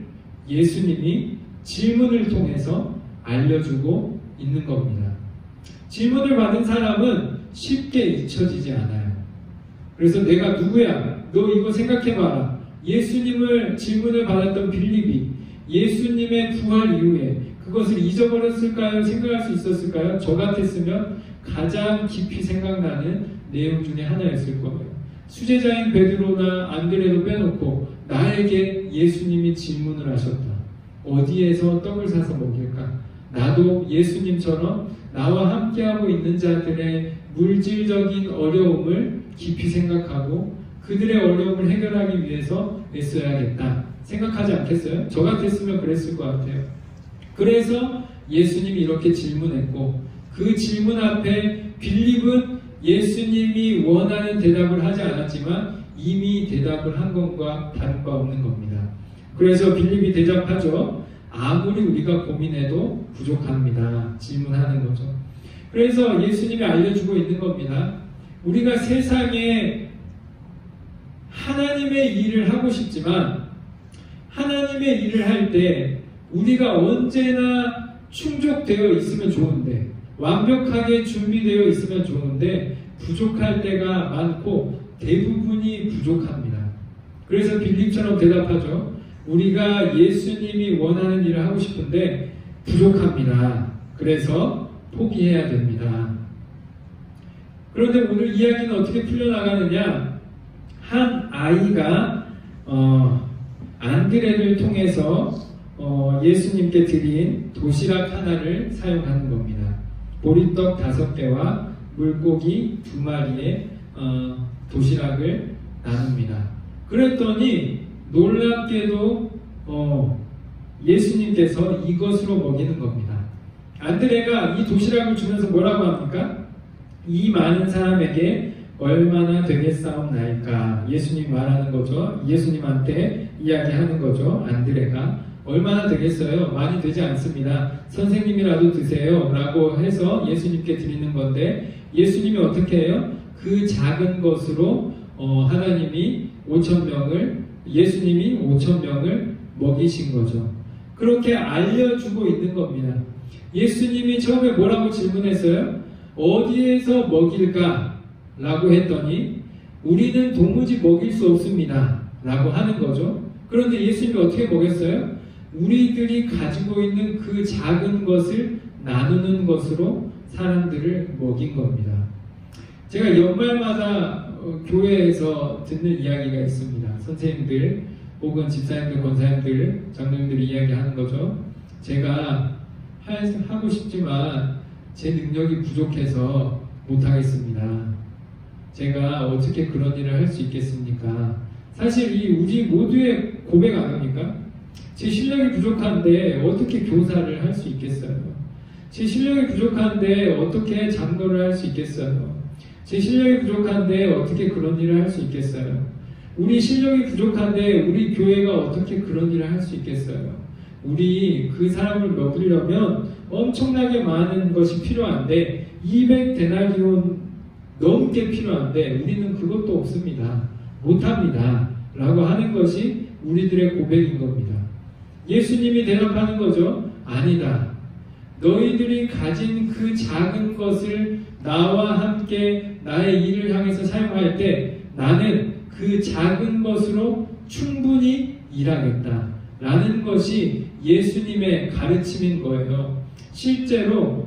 예수님이 질문을 통해서 알려주고 있는 겁니다. 질문을 받은 사람은 쉽게 잊혀지지 않아요. 그래서 내가 누구야? 너 이거 생각해봐라. 예수님을 질문을 받았던 빌립이 예수님의 부활 이후에 그것을 잊어버렸을까요? 생각할 수 있었을까요? 저 같았으면 가장 깊이 생각나는 내용 중에 하나였을 거예요. 수제자인 베드로나 안드레도 빼놓고 나에게 예수님이 질문을 하셨다. 어디에서 떡을 사서 먹일까? 나도 예수님처럼 나와 함께하고 있는 자들의 물질적인 어려움을 깊이 생각하고 그들의 어려움을 해결하기 위해서 애써야겠다 생각하지 않겠어요? 저 같았으면 그랬을 것 같아요. 그래서 예수님이 이렇게 질문했고, 그 질문 앞에 빌립은 예수님이 원하는 대답을 하지 않았지만 이미 대답을 한 것과 다른 바 없는 겁니다. 그래서 빌립이 대답하죠. 아무리 우리가 고민해도 부족합니다. 질문하는 거죠. 그래서 예수님이 알려주고 있는 겁니다. 우리가 세상에 하나님의 일을 하고 싶지만 하나님의 일을 할 때 우리가 언제나 충족되어 있으면 좋은데, 완벽하게 준비되어 있으면 좋은데 부족할 때가 많고 대부분이 부족합니다. 그래서 빌립처럼 대답하죠. 우리가 예수님이 원하는 일을 하고 싶은데 부족합니다. 그래서 포기해야 됩니다. 그런데 오늘 이야기는 어떻게 풀려나가느냐? 한 아이가 안드레를 통해서 예수님께 드린 도시락 하나를 사용하는 겁니다. 보리떡 5개와 물고기 2마리의 도시락을 나눕니다. 그랬더니 놀랍게도 예수님께서 이것으로 먹이는 겁니다. 안드레가 이 도시락을 주면서 뭐라고 합니까? 이 많은 사람에게 얼마나 되겠사옵나이까. 예수님 말하는 거죠. 예수님한테 이야기하는 거죠. 안드레가 얼마나 되겠어요? 많이 되지 않습니다. 선생님이라도 드세요 라고 해서 예수님께 드리는 건데, 예수님이 어떻게 해요? 그 작은 것으로 하나님이 5,000명을, 예수님이 5,000명을 먹이신 거죠. 그렇게 알려주고 있는 겁니다. 예수님이 처음에 뭐라고 질문했어요? 어디에서 먹일까? 라고 했더니 우리는 도무지 먹일 수 없습니다 라고 하는 거죠. 그런데 예수님이 어떻게 먹였어요? 우리들이 가지고 있는 그 작은 것을 나누는 것으로 사람들을 먹인 겁니다. 제가 연말마다 교회에서 듣는 이야기가 있습니다. 선생님들 혹은 집사님들, 권사님들, 장로님들이 이야기하는 거죠. 제가 하고 싶지만 제 능력이 부족해서 못하겠습니다. 제가 어떻게 그런 일을 할 수 있겠습니까? 사실 이 우리 모두의 고백 아닙니까? 제 실력이 부족한데 어떻게 교사를 할 수 있겠어요? 제 실력이 부족한데 어떻게 장로를 할 수 있겠어요? 제 실력이 부족한데 어떻게 그런 일을 할 수 있겠어요? 우리 실력이 부족한데 우리 교회가 어떻게 그런 일을 할 수 있겠어요? 우리 그 사람을 먹으려면 엄청나게 많은 것이 필요한데 200데나리온 넘게 필요한데 우리는 그것도 없습니다. 못합니다. 라고 하는 것이 우리들의 고백인 겁니다. 예수님이 대답하는 거죠. 아니다. 너희들이 가진 그 작은 것을 나와 함께 나의 일을 향해서 사용할 때 나는 그 작은 것으로 충분히 일하겠다 라는 것이 예수님의 가르침인 거예요. 실제로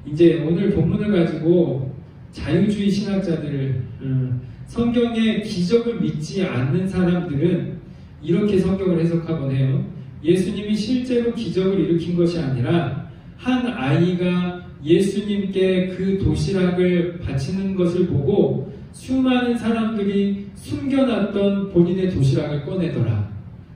이제 오늘 본문을 가지고 자유주의 신학자들을 성경의 기적을 믿지 않는 사람들은 이렇게 성경을 해석하곤 해요. 예수님이 실제로 기적을 일으킨 것이 아니라 한 아이가 예수님께 그 도시락을 바치는 것을 보고 수많은 사람들이 숨겨놨던 본인의 도시락을 꺼내더라.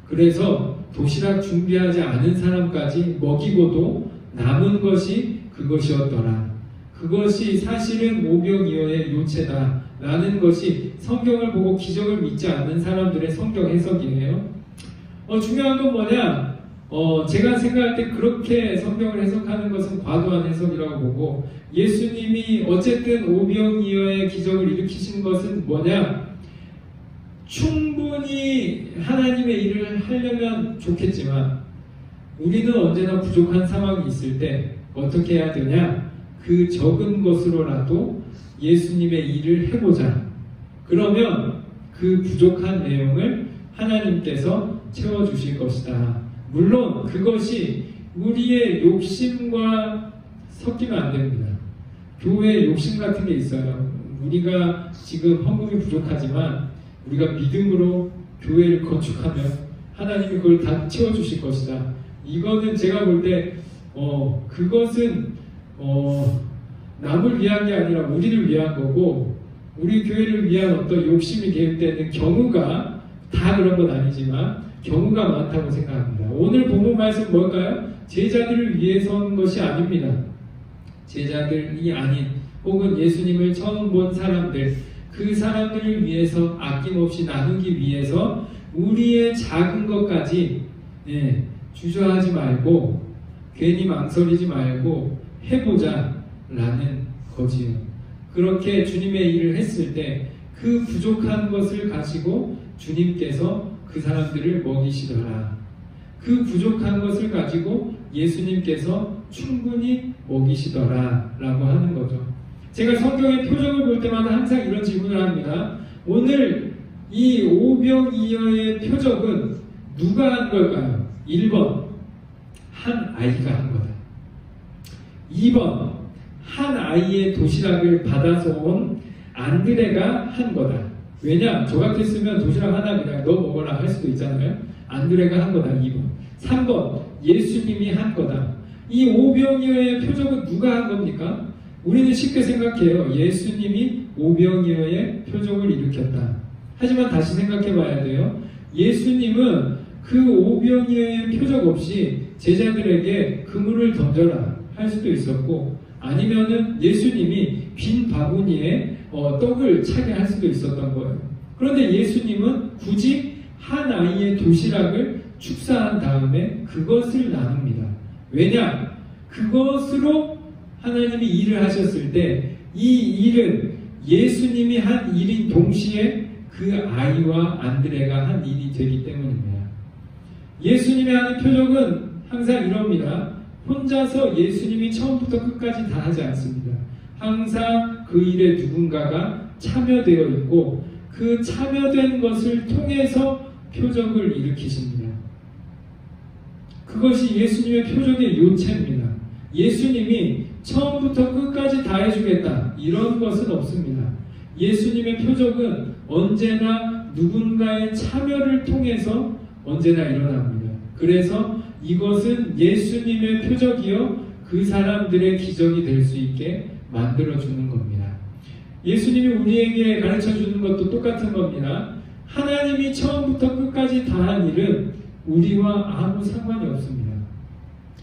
그래서 도시락 준비하지 않은 사람까지 먹이고도 남은 것이 그것이었더라. 그것이 사실은 오병이어의 요체다 라는 것이 성경을 보고 기적을 믿지 않는 사람들의 성경 해석이에요. 중요한 건 뭐냐? 제가 생각할 때 그렇게 성경을 해석하는 것은 과도한 해석이라고 보고, 예수님이 어쨌든 오병이어의 기적을 일으키신 것은 뭐냐? 충분히 하나님의 일을 하려면 좋겠지만 우리는 언제나 부족한 상황이 있을 때 어떻게 해야 되냐? 그 적은 것으로라도 예수님의 일을 해보자. 그러면 그 부족한 내용을 하나님께서 채워주실 것이다. 물론 그것이 우리의 욕심과 섞이면 안 됩니다. 교회에 욕심 같은 게 있어요. 우리가 지금 헌금이 부족하지만 우리가 믿음으로 교회를 건축하면 하나님이 그걸 다 채워주실 것이다. 이거는 제가 볼 때 그것은 남을 위한 게 아니라 우리를 위한 거고, 우리 교회를 위한 어떤 욕심이 개입되는 경우가 다 그런 건 아니지만 경우가 많다고 생각합니다. 오늘 본문 말씀 뭘까요? 제자들을 위해서 한 것이 아닙니다. 제자들이 아닌 혹은 예수님을 처음 본 사람들, 그 사람들을 위해서 아낌없이 나누기 위해서 우리의 작은 것까지 주저하지 말고 괜히 망설이지 말고 해보자 라는 거지요. 그렇게 주님의 일을 했을 때 그 부족한 것을 가지고 주님께서 그 사람들을 먹이시더라. 그 부족한 것을 가지고 예수님께서 충분히 먹이시더라 라고 하는 거죠. 제가 성경의 표적을 볼 때마다 항상 이런 질문을 합니다. 오늘 이 오병이어의 표적은 누가 한 걸까요? 1번, 한 아이가 한 거다. 2번, 한 아이의 도시락을 받아서 온 안드레가 한 거다. 왜냐? 저 같았으면 도시락 하나 그냥 너 먹어라 할 수도 있잖아요. 안드레가 한 거다. 2번. 3번, 예수님이 한 거다. 이 오병이어의 표적은 누가 한 겁니까? 우리는 쉽게 생각해요. 예수님이 오병이어의 표적을 일으켰다. 하지만 다시 생각해 봐야 돼요. 예수님은 그 오병이어의 표적 없이 제자들에게 그물을 던져라 할 수도 있었고, 아니면은 예수님이 빈 바구니에 떡을 차게 할 수도 있었던 거예요. 그런데 예수님은 굳이 한 아이의 도시락을 축사한 다음에 그것을 나눕니다. 왜냐? 그것으로 하나님이 일을 하셨을 때 이 일은 예수님이 한 일인 동시에 그 아이와 안드레가 한 일이 되기 때문입니다. 예수님이 하는 표적은 항상 이럽니다. 혼자서 예수님이 처음부터 끝까지 다 하지 않습니다. 항상 그 일에 누군가가 참여되어 있고 그 참여된 것을 통해서 표적을 일으키십니다. 그것이 예수님의 표적의 요체입니다. 예수님이 처음부터 끝까지 다 해주겠다 이런 것은 없습니다. 예수님의 표적은 언제나 누군가의 참여를 통해서 언제나 일어납니다. 그래서 이것은 예수님의 표적이요 그 사람들의 기적이 될 수 있게 만들어주는 겁니다. 예수님이 우리에게 가르쳐주는 것도 똑같은 겁니다. 하나님이 처음부터 끝까지 다 한 일은 우리와 아무 상관이 없습니다.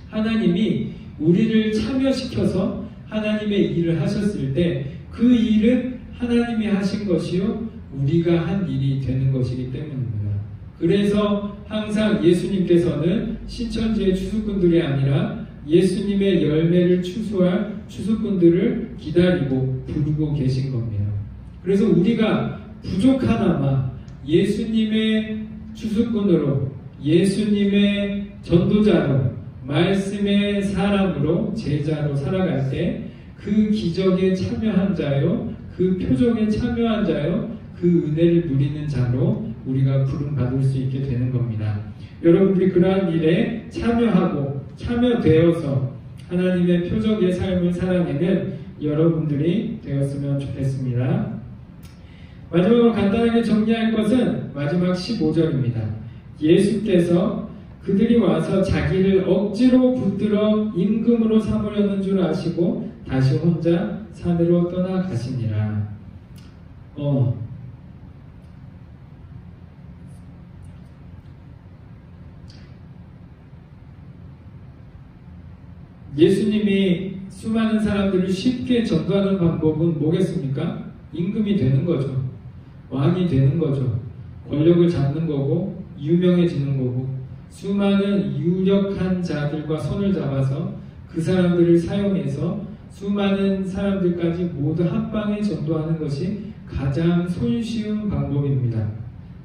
하나님이 우리를 참여시켜서 하나님의 일을 하셨을 때 그 일은 하나님이 하신 것이요 우리가 한 일이 되는 것이기 때문입니다. 그래서 항상 예수님께서는 신천지의 추수꾼들이 아니라 예수님의 열매를 추수할 추수꾼들을 기다리고 부르고 계신 겁니다. 그래서 우리가 부족하나마 예수님의 추수꾼으로 예수님의 전도자로 말씀의 사람으로 제자로 살아갈 때 그 기적에 참여한 자요 그 표적에 참여한 자요 그 은혜를 누리는 자로 우리가 부름받을 수 있게 되는 겁니다. 여러분들이 그러한 일에 참여하고 참여되어서 하나님의 표적의 삶을 살아내는 여러분들이 되었으면 좋겠습니다. 마지막으로 간단하게 정리할 것은 마지막 15절입니다. 예수께서 그들이 와서 자기를 억지로 붙들어 임금으로 삼으려는 줄 아시고 다시 혼자 산으로 떠나가시니라. 예수님이 수많은 사람들을 쉽게 전도하는 방법은 뭐겠습니까? 임금이 되는 거죠. 왕이 되는 거죠. 권력을 잡는 거고 유명해지는 거고 수많은 유력한 자들과 손을 잡아서 그 사람들을 사용해서 수많은 사람들까지 모두 한 방에 전도하는 것이 가장 손쉬운 방법입니다.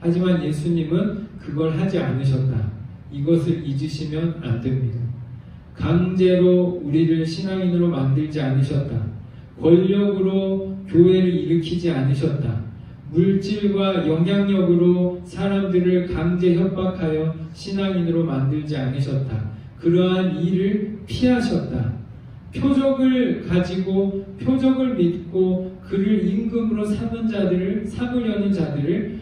하지만 예수님은 그걸 하지 않으셨다. 이것을 잊으시면 안 됩니다. 강제로 우리를 신앙인으로 만들지 않으셨다. 권력으로 교회를 일으키지 않으셨다. 물질과 영향력으로 사람들을 강제 협박하여 신앙인으로 만들지 않으셨다. 그러한 일을 피하셨다. 표적을 가지고 표적을 믿고 그를 임금으로 삼으려는 자들을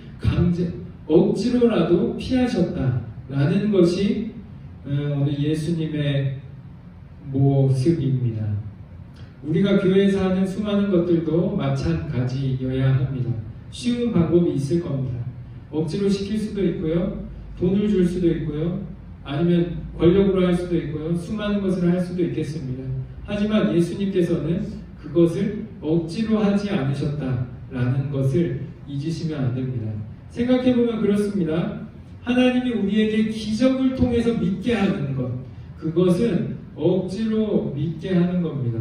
억지로라도 피하셨다라는 것이 오늘 예수님의 모습입니다. 우리가 교회에서 하는 수많은 것들도 마찬가지여야 합니다. 쉬운 방법이 있을 겁니다. 억지로 시킬 수도 있고요. 돈을 줄 수도 있고요. 아니면 권력으로 할 수도 있고요. 수많은 것을 할 수도 있겠습니다. 하지만 예수님께서는 그것을 억지로 하지 않으셨다라는 것을 잊으시면 안 됩니다. 생각해보면 그렇습니다. 하나님이 우리에게 기적을 통해서 믿게 하는 것, 그것은 억지로 믿게 하는 겁니다.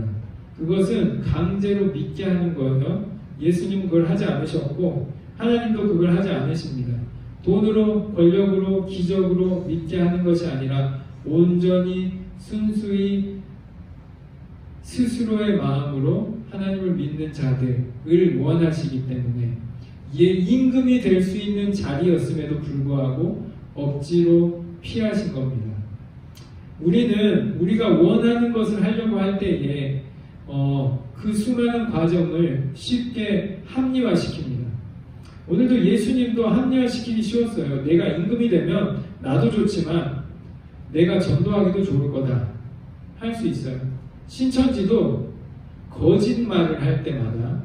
그것은 강제로 믿게 하는 거예요. 예수님은 그걸 하지 않으셨고 하나님도 그걸 하지 않으십니다. 돈으로, 권력으로, 기적으로 믿게 하는 것이 아니라 온전히 순수히 스스로의 마음으로 하나님을 믿는 자들을 원하시기 때문에 임금이 될 수 있는 자리였음에도 불구하고 억지로 피하신 겁니다. 우리는 우리가 원하는 것을 하려고 할 때에 그 수많은 과정을 쉽게 합리화시킵니다. 오늘도 예수님도 합리화시키기 쉬웠어요. 내가 임금이 되면 나도 좋지만 내가 전도하기도 좋을 거다. 할 수 있어요. 신천지도 거짓말을 할 때마다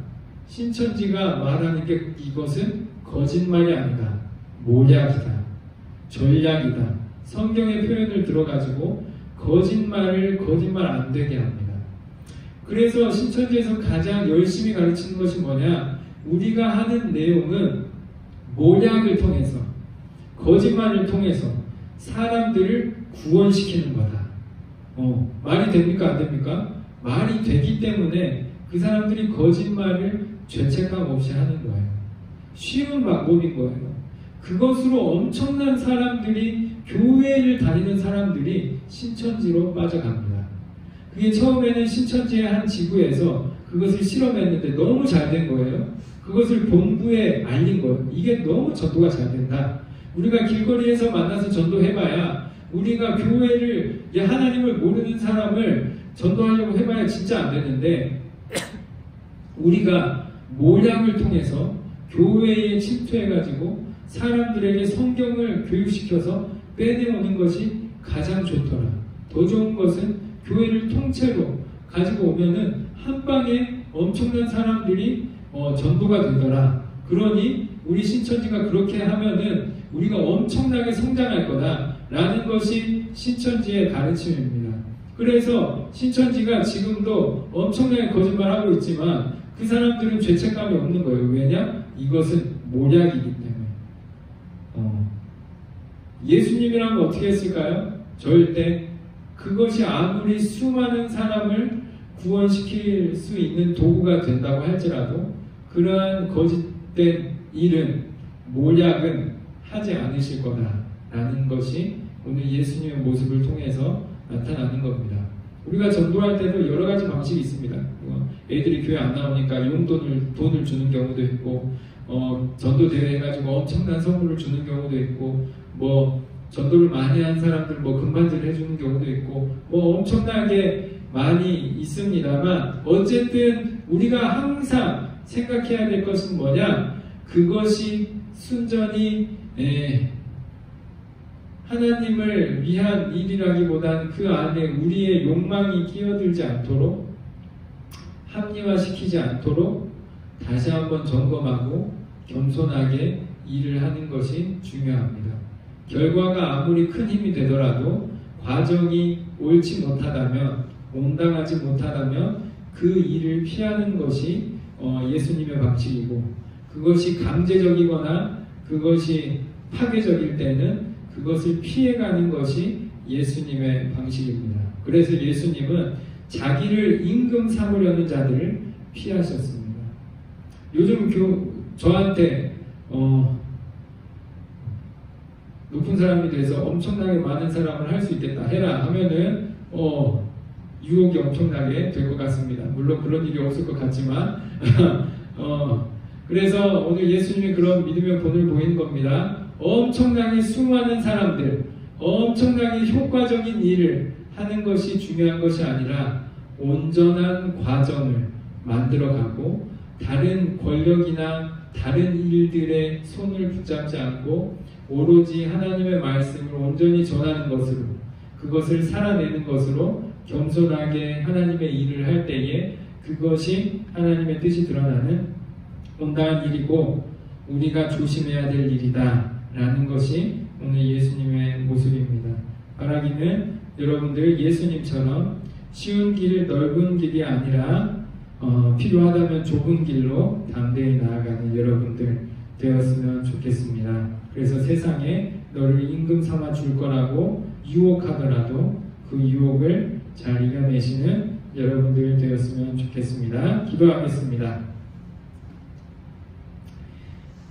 신천지가 말하는 게 이것은 거짓말이 아니다. 모략이다. 전략이다. 성경의 표현을 들어가지고 거짓말 안 되게 합니다. 그래서 신천지에서 가장 열심히 가르치는 것이 뭐냐? 우리가 하는 내용은 모략을 통해서, 거짓말을 통해서 사람들을 구원시키는 거다. 말이 됩니까? 안 됩니까? 말이 되기 때문에 그 사람들이 거짓말을 죄책감 없이 하는 거예요. 쉬운 방법인 거예요. 그것으로 엄청난 사람들이, 교회를 다니는 사람들이 신천지로 빠져갑니다. 그게 처음에는 신천지의 한 지구에서 그것을 실험했는데 너무 잘 된 거예요. 그것을 본부에 알린 거예요. 이게 너무 전도가 잘 된다. 우리가 길거리에서 만나서 전도해봐야, 우리가 교회를, 하나님을 모르는 사람을 전도하려고 해봐야 진짜 안 되는데, 우리가 모략을 통해서 교회에 침투해가지고 사람들에게 성경을 교육시켜서 빼내오는 것이 가장 좋더라. 더 좋은 것은 교회를 통째로 가지고 오면은 한 방에 엄청난 사람들이 전도가 되더라. 그러니 우리 신천지가 그렇게 하면은 우리가 엄청나게 성장할 거다라는 것이 신천지의 가르침입니다. 그래서 신천지가 지금도 엄청나게 거짓말하고 있지만 그 사람들은 죄책감이 없는 거예요. 왜냐? 이것은 모략이기 때문에. 예수님이라면 어떻게 했을까요? 절대 그것이 아무리 수많은 사람을 구원시킬 수 있는 도구가 된다고 할지라도 그러한 거짓된 일은, 모략은 하지 않으실 거다라는 것이 오늘 예수님의 모습을 통해서 나타나는 겁니다. 우리가 전도할 때도 여러 가지 방식이 있습니다. 애들이 교회 안 나오니까 돈을 주는 경우도 있고, 전도대회 해가지고 엄청난 선물을 주는 경우도 있고, 전도를 많이 한 사람들 금반지를 해주는 경우도 있고, 엄청나게 많이 있습니다만, 어쨌든 우리가 항상 생각해야 될 것은 뭐냐? 그것이 순전히 하나님을 위한 일이라기보단 그 안에 우리의 욕망이 끼어들지 않도록, 합리화시키지 않도록 다시 한번 점검하고 겸손하게 일을 하는 것이 중요합니다. 결과가 아무리 큰 힘이 되더라도 과정이 옳지 못하다면, 온당하지 못하다면 그 일을 피하는 것이 예수님의 방식이고, 그것이 강제적이거나 그것이 파괴적일 때는 그것을 피해가는 것이 예수님의 방식입니다. 그래서 예수님은 자기를 임금 삼으려는 자들을 피하셨습니다. 요즘 저한테 높은 사람이 돼서 엄청나게 많은 사람을 할 수 있겠다 해라 하면은 유혹이 엄청나게 될 것 같습니다. 물론 그런 일이 없을 것 같지만 그래서 오늘 예수님이 그런 믿음의 본을 보이는 겁니다. 엄청나게 수많은 사람들, 엄청나게 효과적인 일을 하는 것이 중요한 것이 아니라 온전한 과정을 만들어가고 다른 권력이나 다른 일들의 손을 붙잡지 않고 오로지 하나님의 말씀을 온전히 전하는 것으로, 그것을 살아내는 것으로 겸손하게 하나님의 일을 할 때에 그것이 하나님의 뜻이 드러나는 온당한 일이고 우리가 조심해야 될 일이다 라는 것이 오늘 예수님의 모습입니다. 바라기는 여러분들 예수님처럼 쉬운 길, 넓은 길이 아니라 필요하다면 좁은 길로 담대히 나아가는 여러분들 되었으면 좋겠습니다. 그래서 세상에 너를 임금 삼아 줄 거라고 유혹하더라도 그 유혹을 잘 이겨내시는 여러분들 되었으면 좋겠습니다. 기도하겠습니다.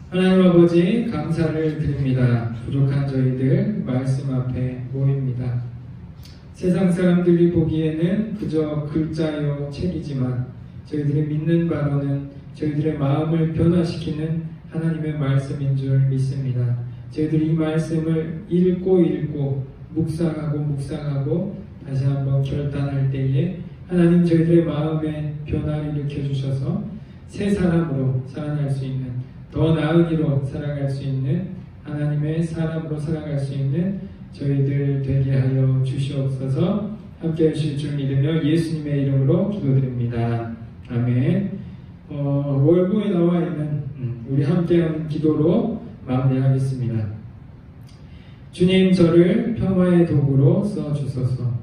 하나님 아버지, 감사를 드립니다. 부족한 저희들 말씀 앞에 모입니다. 세상 사람들이 보기에는 그저 글자요 책이지만 저희들이 믿는 바로는 저희들의 마음을 변화시키는 하나님의 말씀인 줄 믿습니다. 저희들이 이 말씀을 읽고 묵상하고 다시 한번 결단할 때에 하나님 저희들의 마음에 변화를 일으켜주셔서 새 사람으로 살아날 수 있는, 더 나은 이로 살아갈 수 있는, 하나님의 사람으로 살아갈 수 있는 저희들 되게 하여 주시옵소서. 함께 하실 줄 믿으며 예수님의 이름으로 기도드립니다. 아멘. 월보에 나와 있는 우리 함께하는 기도로 마무리하겠습니다. 주님, 저를 평화의 도구로 써주소서.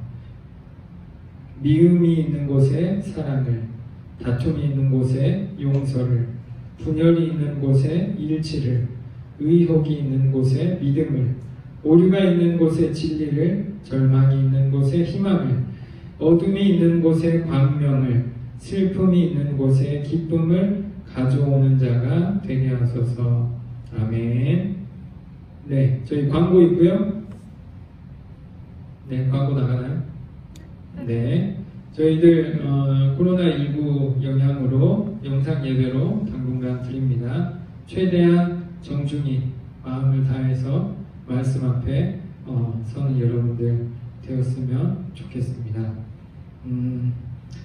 미움이 있는 곳에 사랑을, 다툼이 있는 곳에 용서를, 분열이 있는 곳에 일치를, 의혹이 있는 곳에 믿음을, 오류가 있는 곳에 진리를, 절망이 있는 곳에 희망을, 어둠이 있는 곳에 광명을, 슬픔이 있는 곳에 기쁨을 가져오는 자가 되게 하소서. 아멘. 네, 저희 광고 있고요. 네, 광고 나가나요? 네, 저희들 코로나19 영향으로 영상 예배로 당분간 드립니다. 최대한 정중히 마음을 다해서 말씀 앞에 서는 여러분들 되었으면 좋겠습니다.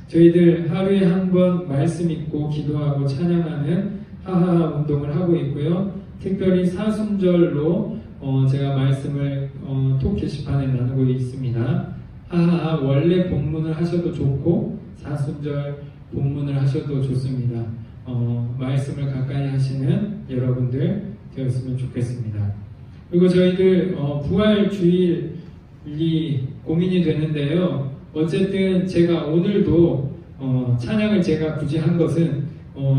저희들 하루에 한 번 말씀 읽고 기도하고 찬양하는 하하하 운동을 하고 있고요. 특별히 사순절로 제가 말씀을 톡 게시판에 나누고 있습니다. 하하하 원래 본문을 하셔도 좋고 사순절 본문을 하셔도 좋습니다. 말씀을 가까이 하시는 여러분들 되었으면 좋겠습니다. 그리고 저희들 부활주일이 고민이 되는데요. 어쨌든 제가 오늘도 찬양을 제가 굳이 한 것은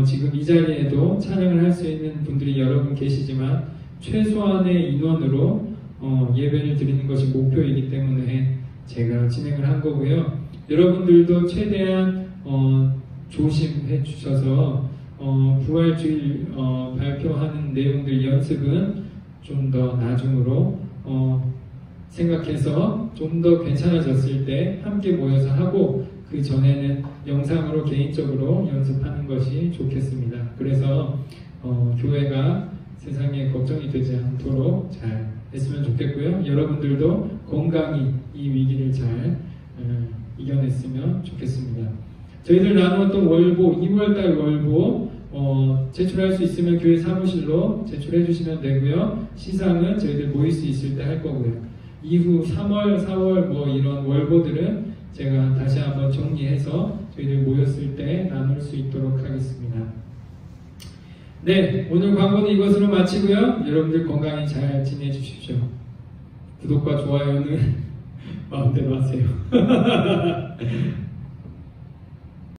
지금 이 자리에도 찬양을 할 수 있는 분들이 여러 분 계시지만 최소한의 인원으로 예배를 드리는 것이 목표이기 때문에 제가 진행을 한 거고요. 여러분들도 최대한 조심해 주셔서 부활주일 발표하는 내용들 연습은 좀 더 나중으로 생각해서 좀 더 괜찮아졌을 때 함께 모여서 하고 그 전에는 영상으로 개인적으로 연습하는 것이 좋겠습니다. 그래서 교회가 세상에 걱정이 되지 않도록 잘 했으면 좋겠고요. 여러분들도 건강히 이 위기를 잘 이겨냈으면 좋겠습니다. 저희들 나누었던 월보, 2월달 월보 제출할 수 있으면 교회 사무실로 제출해 주시면 되고요. 시상은 저희들 모일 수 있을 때 할 거고요. 이후 3월, 4월 뭐 이런 월보들은 제가 다시 한번 정리해서 저희들 모였을 때 나눌 수 있도록 하겠습니다. 네, 오늘 광고는 이것으로 마치고요. 여러분들 건강히 잘 지내주십시오. 구독과 좋아요는 마음대로 하세요.